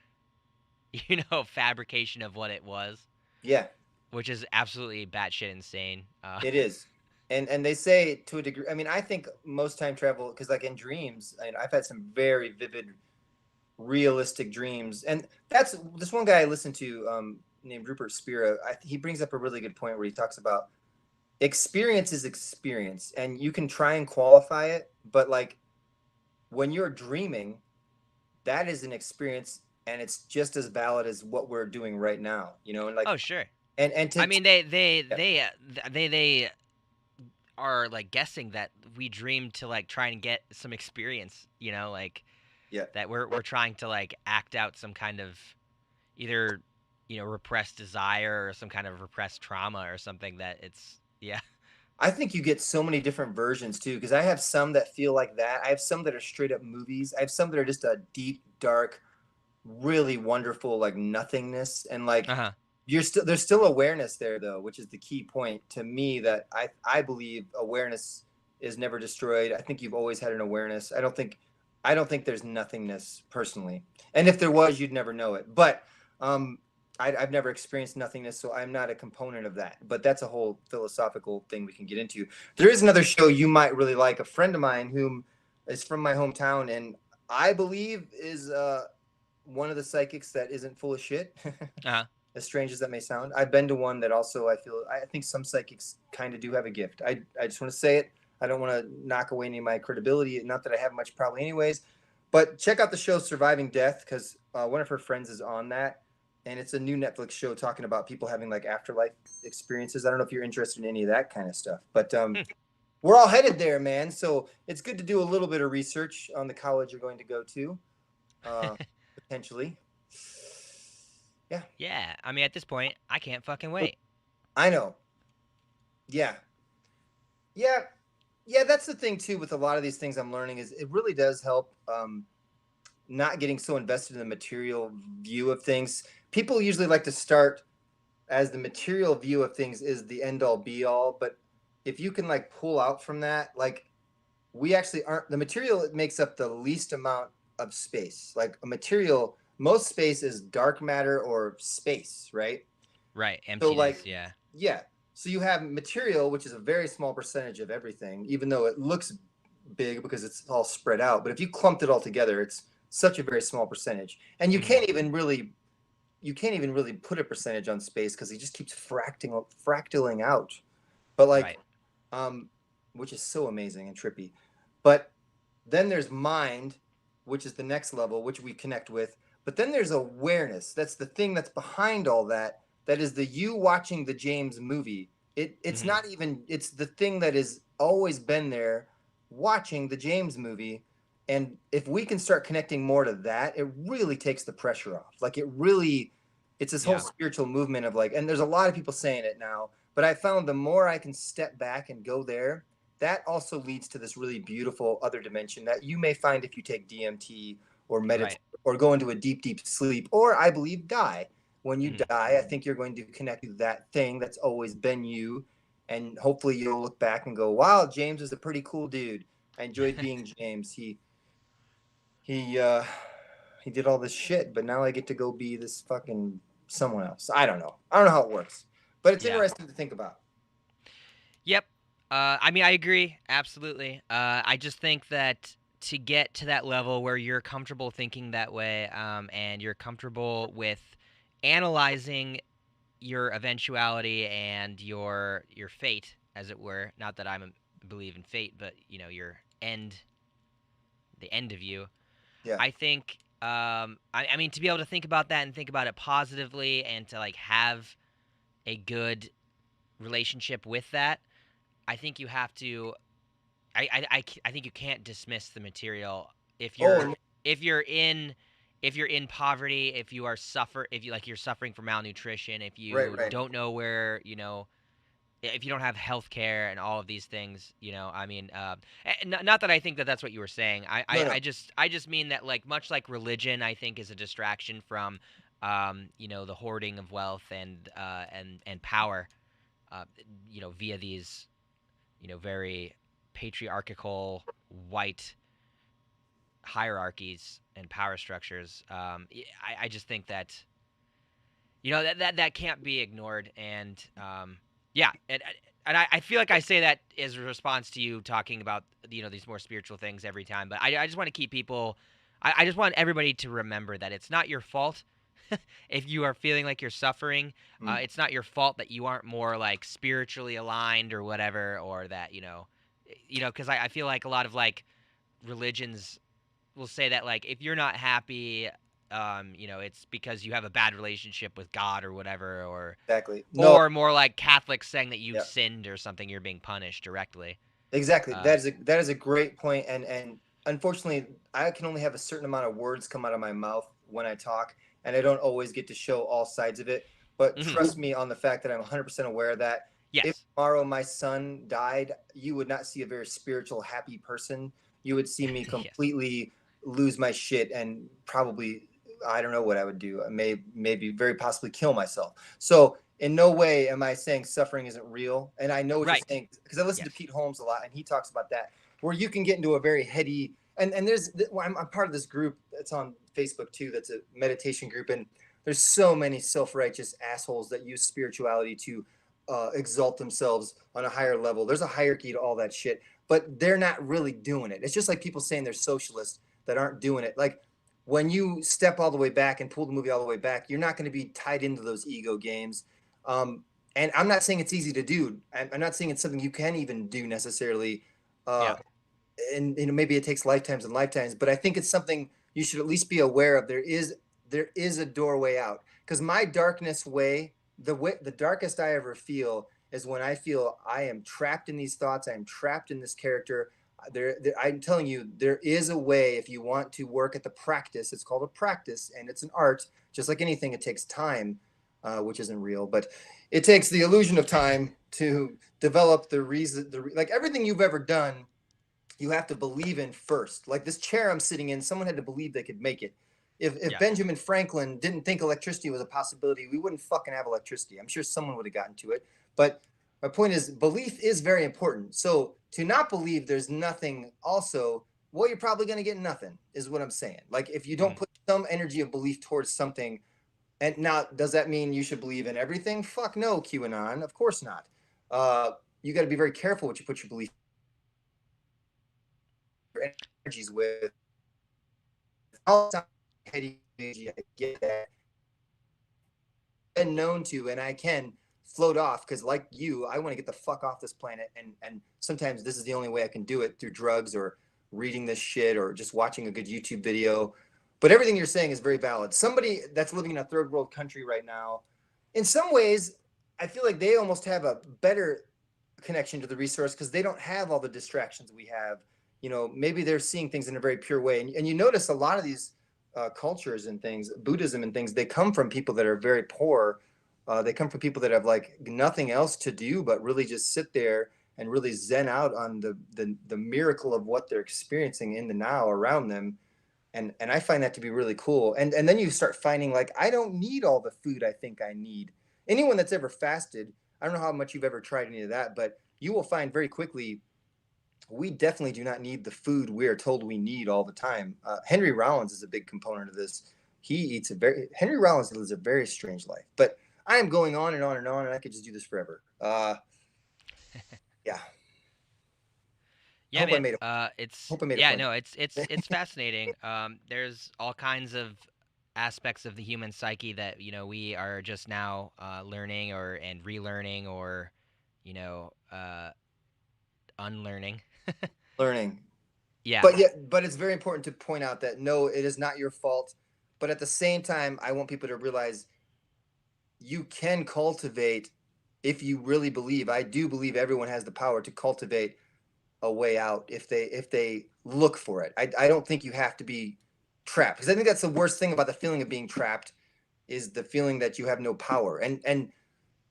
fabrication of what it was, yeah. which is absolutely batshit insane. It is. And they say to a degree, I mean, I think most time travel, because like in dreams, and I've had some very vivid, realistic dreams. And that's this one guy I listened to, named Rupert Spira. He brings up a really good point where he talks about experience is experience, and you can try and qualify it, but like when you're dreaming, that is an experience, and it's just as valid as what we're doing right now. And like, Oh sure. and I to mean, yeah, they are like guessing that we dream to like try and get some experience, like yeah. that we're trying to like act out some kind of either repressed desire or some kind of repressed trauma or something that it's yeah. I think you get so many different versions too, because I have some that feel like that. I have some that are straight up movies. I have some that are just a deep, dark, really wonderful like nothingness, and like Uh-huh. there's still awareness there though, which is the key point to me, that I believe awareness is never destroyed. I think you've always had an awareness. I don't think there's nothingness personally, and if there was, you'd never know it. But um, I've never experienced nothingness, so I'm not a component of that. But that's a whole philosophical thing we can get into. There is another show you might really like. A friend of mine whom is from my hometown, and I believe is one of the psychics that isn't full of shit. Uh-huh. As strange as that may sound, I've been to one that also I think some psychics kind of do have a gift. I just want to say it. I don't want to knock away any of my credibility. Not that I have much, probably anyways. But check out the show Surviving Death, because one of her friends is on that, and it's a new Netflix show talking about people having like afterlife experiences. I don't know if you're interested in any of that kind of stuff, but Hmm. we're all headed there, man. So it's good to do a little bit of research on the college you're going to go to, uh, potentially. Yeah, Yeah, I mean at this point I can't fucking wait. I know. Yeah, yeah, yeah. That's the thing too with a lot of these things I'm learning, is it really does help, not getting so invested in the material view of things. People usually like to start as the material view of things is the end all be all, but if you can like pull out from that, like we actually aren't the material. It makes up the least amount of space. Like a material, most space is dark matter or space, right? Right, So emptiness, like, yeah. yeah. So you have material, which is a very small percentage of everything, even though it looks big because it's all spread out. But if you clumped it all together, it's such a very small percentage. And you Mhm. can't even really put a percentage on space because it just keeps fractaling out. But like, Right. um, which is so amazing and trippy. But then there's mind, which is the next level, which we connect with. But then there's awareness. That's the thing that's behind all that. That is the you watching the James movie. It's Mhm. not even, it's the thing that has always been there watching the James movie. And if we can start connecting more to that, it really takes the pressure off. Like it's this whole Yeah. spiritual movement of like, and there's a lot of people saying it now, but I found the more I can step back and go there, that also leads to this really beautiful other dimension that you may find if you take DMT or meditate Right. or go into a deep, deep sleep, or I believe die. When you Mhm. die, I think you're going to connect to that thing that's always been you. And hopefully you'll look back and go, wow, James is a pretty cool dude. I enjoyed being James. He uh he did all this shit, but now I get to go be this fucking someone else. I don't know. I don't know how it works. But it's Yeah. interesting to think about. Yep. I mean, I agree absolutely. I just think that to get to that level where you're comfortable thinking that way, and you're comfortable with analyzing your eventuality and your fate, as it were. Not that believe in fate, but your end, the end of you. Yeah. I think. I mean, to be able to think about that and think about it positively, and to like have a good relationship with that, I think you have to. I think you can't dismiss the material if Oh, you're if you're in if you're in poverty, if you are suffer if you like you're suffering from malnutrition, if right, you right. don't know where, if you don't have health care and all of these things, I mean, not that I think that that's what you were saying. I, No, I, no, I just I just mean that, like, much like religion, I think is a distraction from, the hoarding of wealth and power, uh, via these, very patriarchal white hierarchies and power structures. I just think that, that can't be ignored. And yeah, and I feel like I say that as a response to you talking about, these more spiritual things every time. But I just want to keep people. I just want everybody to remember that it's not your fault if you are feeling like you're suffering. mm, It's not your fault that you aren't more like spiritually aligned or whatever, or that, because I feel like a lot of like religions will say that, like, if you're not happy, it's because you have a bad relationship with God or whatever, or exactly. No, or more like Catholics saying that you've yeah. sinned or something, you're being punished directly. Exactly. Uh, That is a great point, and unfortunately, I can only have a certain amount of words come out of my mouth when I talk, and I don't always get to show all sides of it. But mhm. trust me on the fact that I'm 100% aware of that. If Yes. tomorrow my son died, you would not see a very spiritual, happy person. You would see me Yes. completely lose my shit and probably, I don't know what I would do. I maybe very possibly kill myself. So in no way am I saying suffering isn't real. And I know what you're Right. saying because I listen to Yes. Pete Holmes a lot, and he talks about that, where you can get into a very heady, and there's, well, I'm part of this group that's on Facebook too. That's a meditation group, and there's so many self-righteous assholes that use spirituality to exalt themselves on a higher level. There's a hierarchy to all that shit, but they're not really doing it. It's just like people saying they're socialists that aren't doing it. Like when you step all the way back and pull the movie all the way back, you're not going to be tied into those ego games. Um, and I'm not saying it's easy to do. I'm not saying it's something you can even do necessarily. Uh, Yeah. and maybe it takes lifetimes and lifetimes, but I think it's something you should at least be aware of. There is a doorway out, because my darkness way, the darkest I ever feel is when I feel I am trapped in these thoughts. I am trapped in this character. I'm telling you, there is a way if you want to work at the practice. It's called a practice, and it's an art. Just like anything, it takes time, which isn't real, but it takes the illusion of time to develop the reason. Like everything you've ever done, you have to believe in first. Like this chair I'm sitting in, someone had to believe they could make it. If Yeah. Benjamin Franklin didn't think electricity was a possibility, we wouldn't fucking have electricity. I'm sure someone would have gotten to it. But my point is, belief is very important. So to not believe there's nothing, also, well, you're probably going to get nothing, is what I'm saying. Like if you don't Mhm. put some energy of belief towards something, and now does that mean you should believe in everything? Fuck no, QAnon. Of course not. You got to be very careful what you put your belief, your energies with. I'll I get that. Been known to, and I can float off because, like you, I want to get the fuck off this planet, and sometimes this is the only way I can do it, through drugs or reading this shit or just watching a good YouTube video. But everything you're saying is very valid. Somebody that's living in a third world country right now, in some ways, I feel like they almost have a better connection to the resource because they don't have all the distractions we have. Maybe they're seeing things in a very pure way, and you notice a lot of these cultures and things, Buddhism and things, they come from people that are very poor. They come from people that have like nothing else to do but really just sit there and really zen out on the miracle of what they're experiencing in the now around them. And I find that to be really cool. And then you start finding, like, I don't need all the food I think I need. Anyone that's ever fasted, I don't know how much you've ever tried any of that, but you will find very quickly we definitely do not need the food we are told we need all the time. Henry Rollins is a big component of this. Henry Rollins lives a very strange life, but I am going on and on and on, and I could just do this forever. Yeah, I Yeah, hope I man. made a It's hope I made a yeah, point. no, it's fascinating. There's all kinds of aspects of the human psyche that, we are just now learning or and relearning, or, you know, uh, unlearning. Learning. Yeah. but it's very important to point out that no, it is not your fault. But at the same time, I want people to realize you can cultivate if you really believe. I do believe everyone has the power to cultivate a way out if they look for it. I don't think you have to be trapped, because I think that's the worst thing about the feeling of being trapped is the feeling that you have no power. And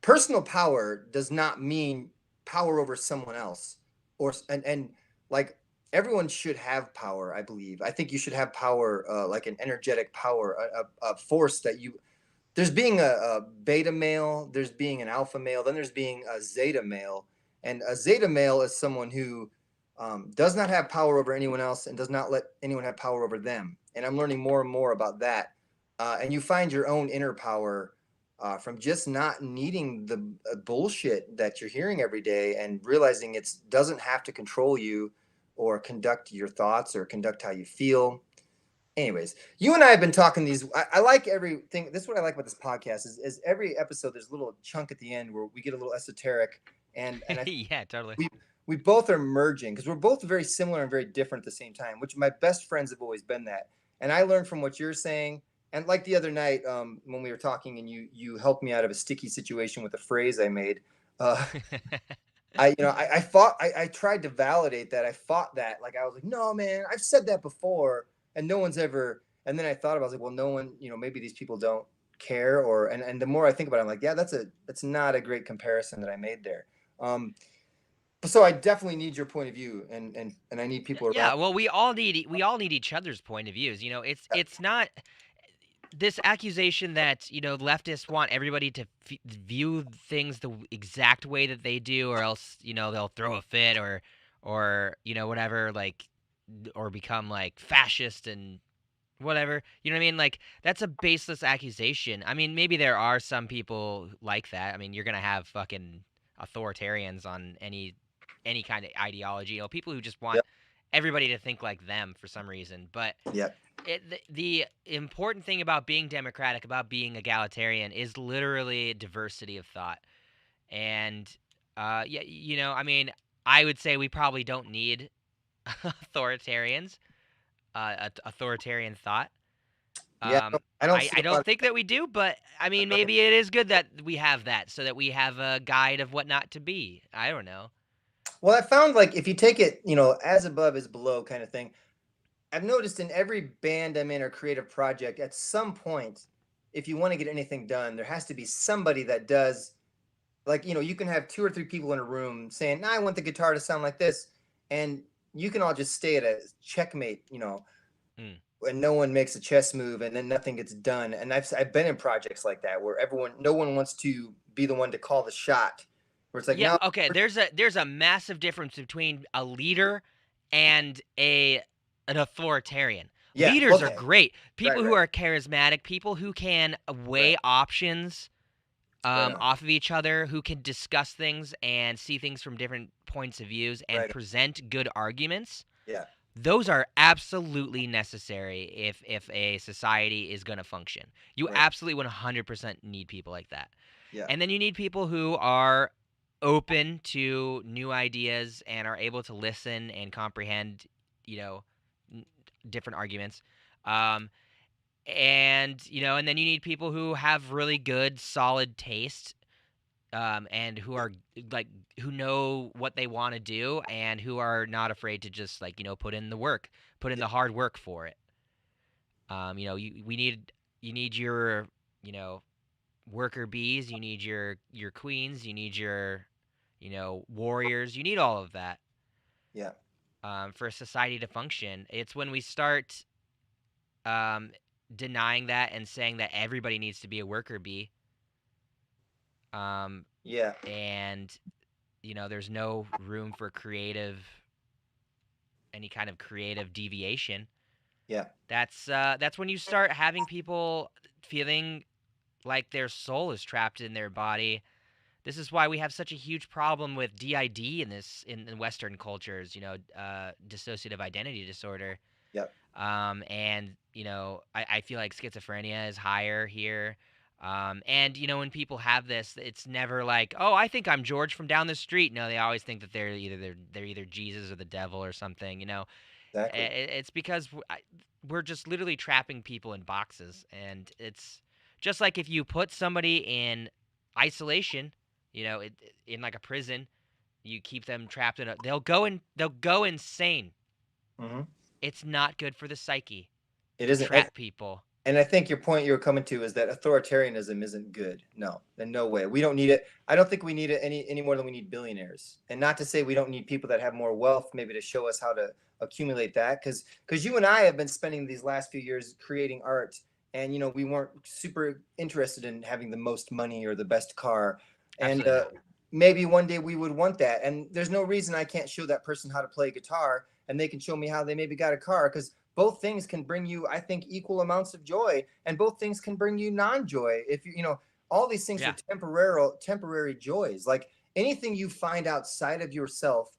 personal power does not mean power over someone else, or and like everyone should have power. I believe. I think you should have power, like an energetic power, a force that you. There's being a beta male, there's being an alpha male, then there's being a zeta male. And a zeta male is someone who does not have power over anyone else and does not let anyone have power over them. And I'm learning more and more about that. And you find your own inner power from just not needing the bullshit that you're hearing every day, and realizing it doesn't have to control you or conduct your thoughts or conduct how you feel. Anyways, you and I have been talking these. I like everything. This is what I like about this podcast is every episode there's a little chunk at the end where we get a little esoteric, and I Yeah, totally. we we both are merging because we're both very similar and very different at the same time. Which my best friends have always been that, and I learned from what you're saying. And like the other night, when we were talking, and you helped me out of a sticky situation with a phrase I made. Uh, I fought. I tried to validate that. I fought that. Like I was like, no, man, I've said that before, and no one's ever. And then I thought about, I was like, well, no one. Maybe these people don't care, or and the more I think about it, I'm like, yeah, that's not a great comparison that I made there. So I definitely need your point of view, and I need people around. Yeah, well, we all need each other's point of views. It's not this accusation that leftists want everybody to view things the exact way that they do, or else they'll throw a fit, or whatever, like, or become like fascist and whatever. You know what I mean? Like, that's a baseless accusation. I mean, maybe there are some people like that. I mean, you're gonna have fucking authoritarians on any kind of ideology. People who just want Yep, everybody to think like them for some reason. But yep, the important thing about being democratic, about being egalitarian, is literally diversity of thought. And yeah, I mean, I would say we probably don't need authoritarians, authoritarian thought. yeah. I don't I see a lot don't of. think that we do, but I mean, maybe it is good that we have that, so that we have a guide of what not to be. I don't know. Well, I found like if you take it, as above is below kind of thing. I've noticed in every band I'm in or creative project, at some point, if you want to get anything done, there has to be somebody that does, like, you can have two or three people in a room saying, nah, I want the guitar to sound like this. And you can all just stay at a checkmate, Hmm. and no one makes a chess move and then nothing gets done. And I've been in projects like that where no one wants to be the one to call the shot, where it's like, Yeah, no, okay, there's a massive difference between a leader and an authoritarian. yeah, Leaders are okay, great. right, People who right, are charismatic, people who can right, weigh options right on, off of each other, who can discuss things and see things from different points of views and right, present good arguments. yeah, Those are absolutely necessary if a society is going to function. You right, absolutely 100% need people like that. yeah, And then you need people who are open to new ideas and are able to listen and comprehend, you know, different arguments. Um, and then you need people who have really good, solid taste, and who are like who know what they want to do and who are not afraid to just like put in the work, put in yeah, the hard work for it. You need your you know worker bees, you need your queens, you need your warriors, you need all of that, yeah, for a society to function. It's when we start um, denying that and saying that everybody needs to be a worker bee, um, yeah, and there's no room for any kind of creative deviation. yeah, That's when you start having people feeling like their soul is trapped in their body. This is why we have such a huge problem with DID in Western cultures. Dissociative identity disorder. yeah, And I feel like schizophrenia is higher here. And when people have this, it's never like, oh, I think I'm George from down the street. No, they always think that they're either Jesus or the devil or something. Exactly. It's because we're just literally trapping people in boxes, and it's just like if you put somebody in isolation, in like a prison, you keep them trapped in a they'll go insane. Hmm. It's not good for the psyche It to isn't. trap people. And I think your point you're coming to is that authoritarianism isn't good. No, in no way. We don't need it. I don't think we need it any more than we need billionaires. And not to say we don't need people that have more wealth, maybe to show us how to accumulate that. Because you and I have been spending these last few years creating art, and we weren't super interested in having the most money or the best car. And Absolutely not. maybe one day we would want that. And there's no reason I can't show that person how to play guitar, and they can show me how they maybe got a car, because both things can bring you, I think, equal amounts of joy, and both things can bring you non-joy. If all these things are Yeah. temporary joys. Like anything you find outside of yourself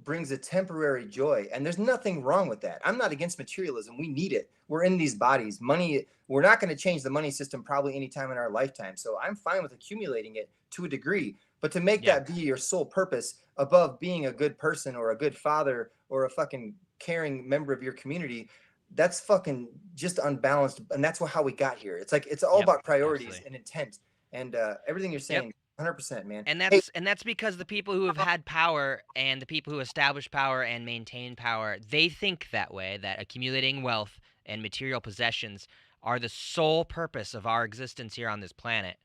brings a temporary joy, and there's nothing wrong with that. I'm not against materialism. We need it. We're in these bodies. Money, we're not going to change the money system probably anytime in our lifetime. So I'm fine with accumulating it to a degree, but to make Yeah. that be your sole purpose above being a good person or a good father or a fucking caring member of your community, that's fucking just unbalanced. And that's how we got here. It's like it's all Yep. about priorities Absolutely. and intent. And everything you're Yep. saying, 100%, man. And Hey, that's because the people who have had power and the people who establish power and maintain power, they think that way, that accumulating wealth and material possessions are the sole purpose of our existence here on this planet.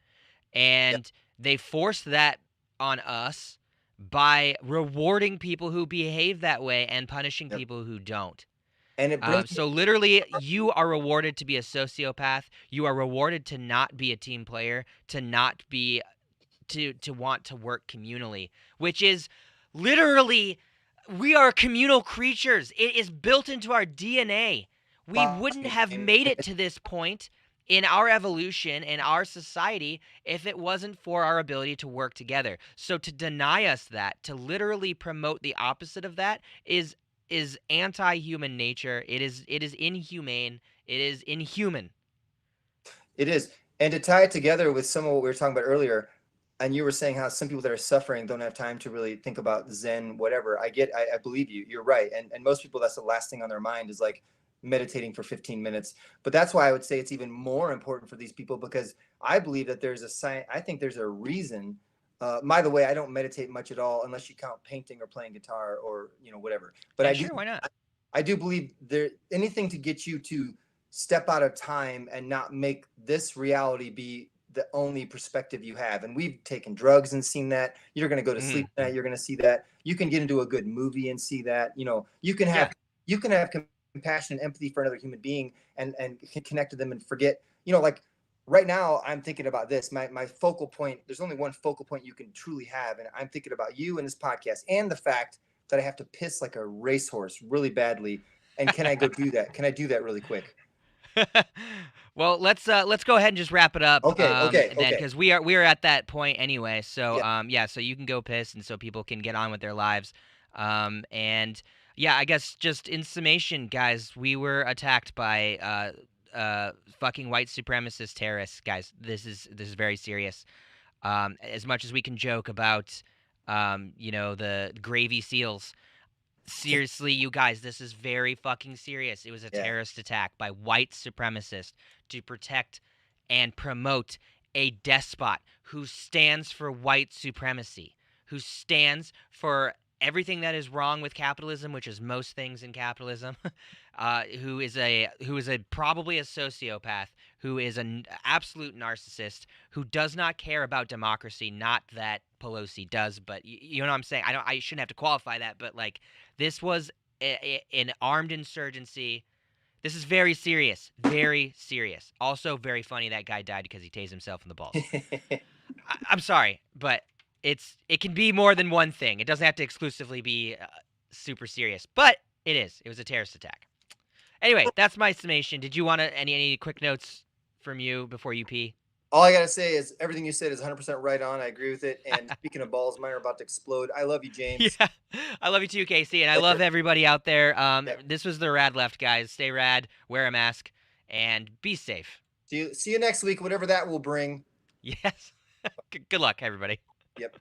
yeah, And they force that on us by rewarding people who behave that way and punishing yeah. people who don't. And it brings me, So literally, you are rewarded to be a sociopath. You are rewarded to not be a team player, to not be to want to work communally, which is literally, we are communal creatures. It is built into our DNA. We watch wouldn't me, have James. made it to this point in our evolution in our society if it wasn't for our ability to work together. So to deny us that, to literally promote the opposite of that is anti-human nature. It is inhumane. It is inhuman. It is. And to tie it together with some of what we were talking about earlier, and you were saying how some people that are suffering don't have time to really think about Zen, whatever. I believe you. You're right. And most people, that's the last thing on their mind is like meditating for 15 minutes. But that's why I would say it's even more important for these people, because I believe that there's a science, I think there's a reason. By the way, I don't meditate much at all unless you count painting or playing guitar or whatever. But And sure, why not? I do believe there anything to get you to step out of time and not make this reality be the only perspective you have. And we've taken drugs and seen that. You're going to go to sleep Mhm. tonight, you're going to see that. You can get into a good movie and see that. You can have Yeah. compassion and empathy for another human being, and connect to them and forget. Like right now I'm thinking about this. My focal point, there's only one focal point you can truly have, and I'm thinking about you and this podcast and the fact that I have to piss like a racehorse really badly. And can I go do that? Can I do that really quick? Well, let's go ahead and just wrap it up Okay, okay, then, okay. because we are at that point anyway. So Yeah, yeah, so you can go piss, and so people can get on with their lives. And yeah, I guess just in summation, guys, we were attacked by fucking white supremacist terrorists, guys. This is very serious. As much as we can joke about the gravy seals, seriously, you guys, this is very fucking serious. It was a yeah. terrorist attack by white supremacists to protect and promote a despot who stands for white supremacy, who stands for everything that is wrong with capitalism, which is most things in capitalism, who is a probably a sociopath, who is an absolute narcissist, who does not care about democracy. Not that Pelosi does, but you know what I'm saying. I shouldn't have to qualify that, but like, this was an armed insurgency. This is very serious. Very serious. Also, very funny that guy died because he tased himself in the balls. I'm sorry, but it can be more than one thing. It doesn't have to exclusively be super serious, but it is. It was a terrorist attack. Anyway, that's my summation. Did you want any quick notes from you before you pee? All I gotta say is everything you said is 100% right on. I agree with it. And speaking of balls, mine are about to explode. I love you, James. Yeah, I love you too, Casey, and I love Pleasure. everybody out there. Yeah. This was the Rad Left, guys. Stay rad, wear a mask, and be safe. See you next week, whatever that will bring. Yes. Good luck, everybody. Yep.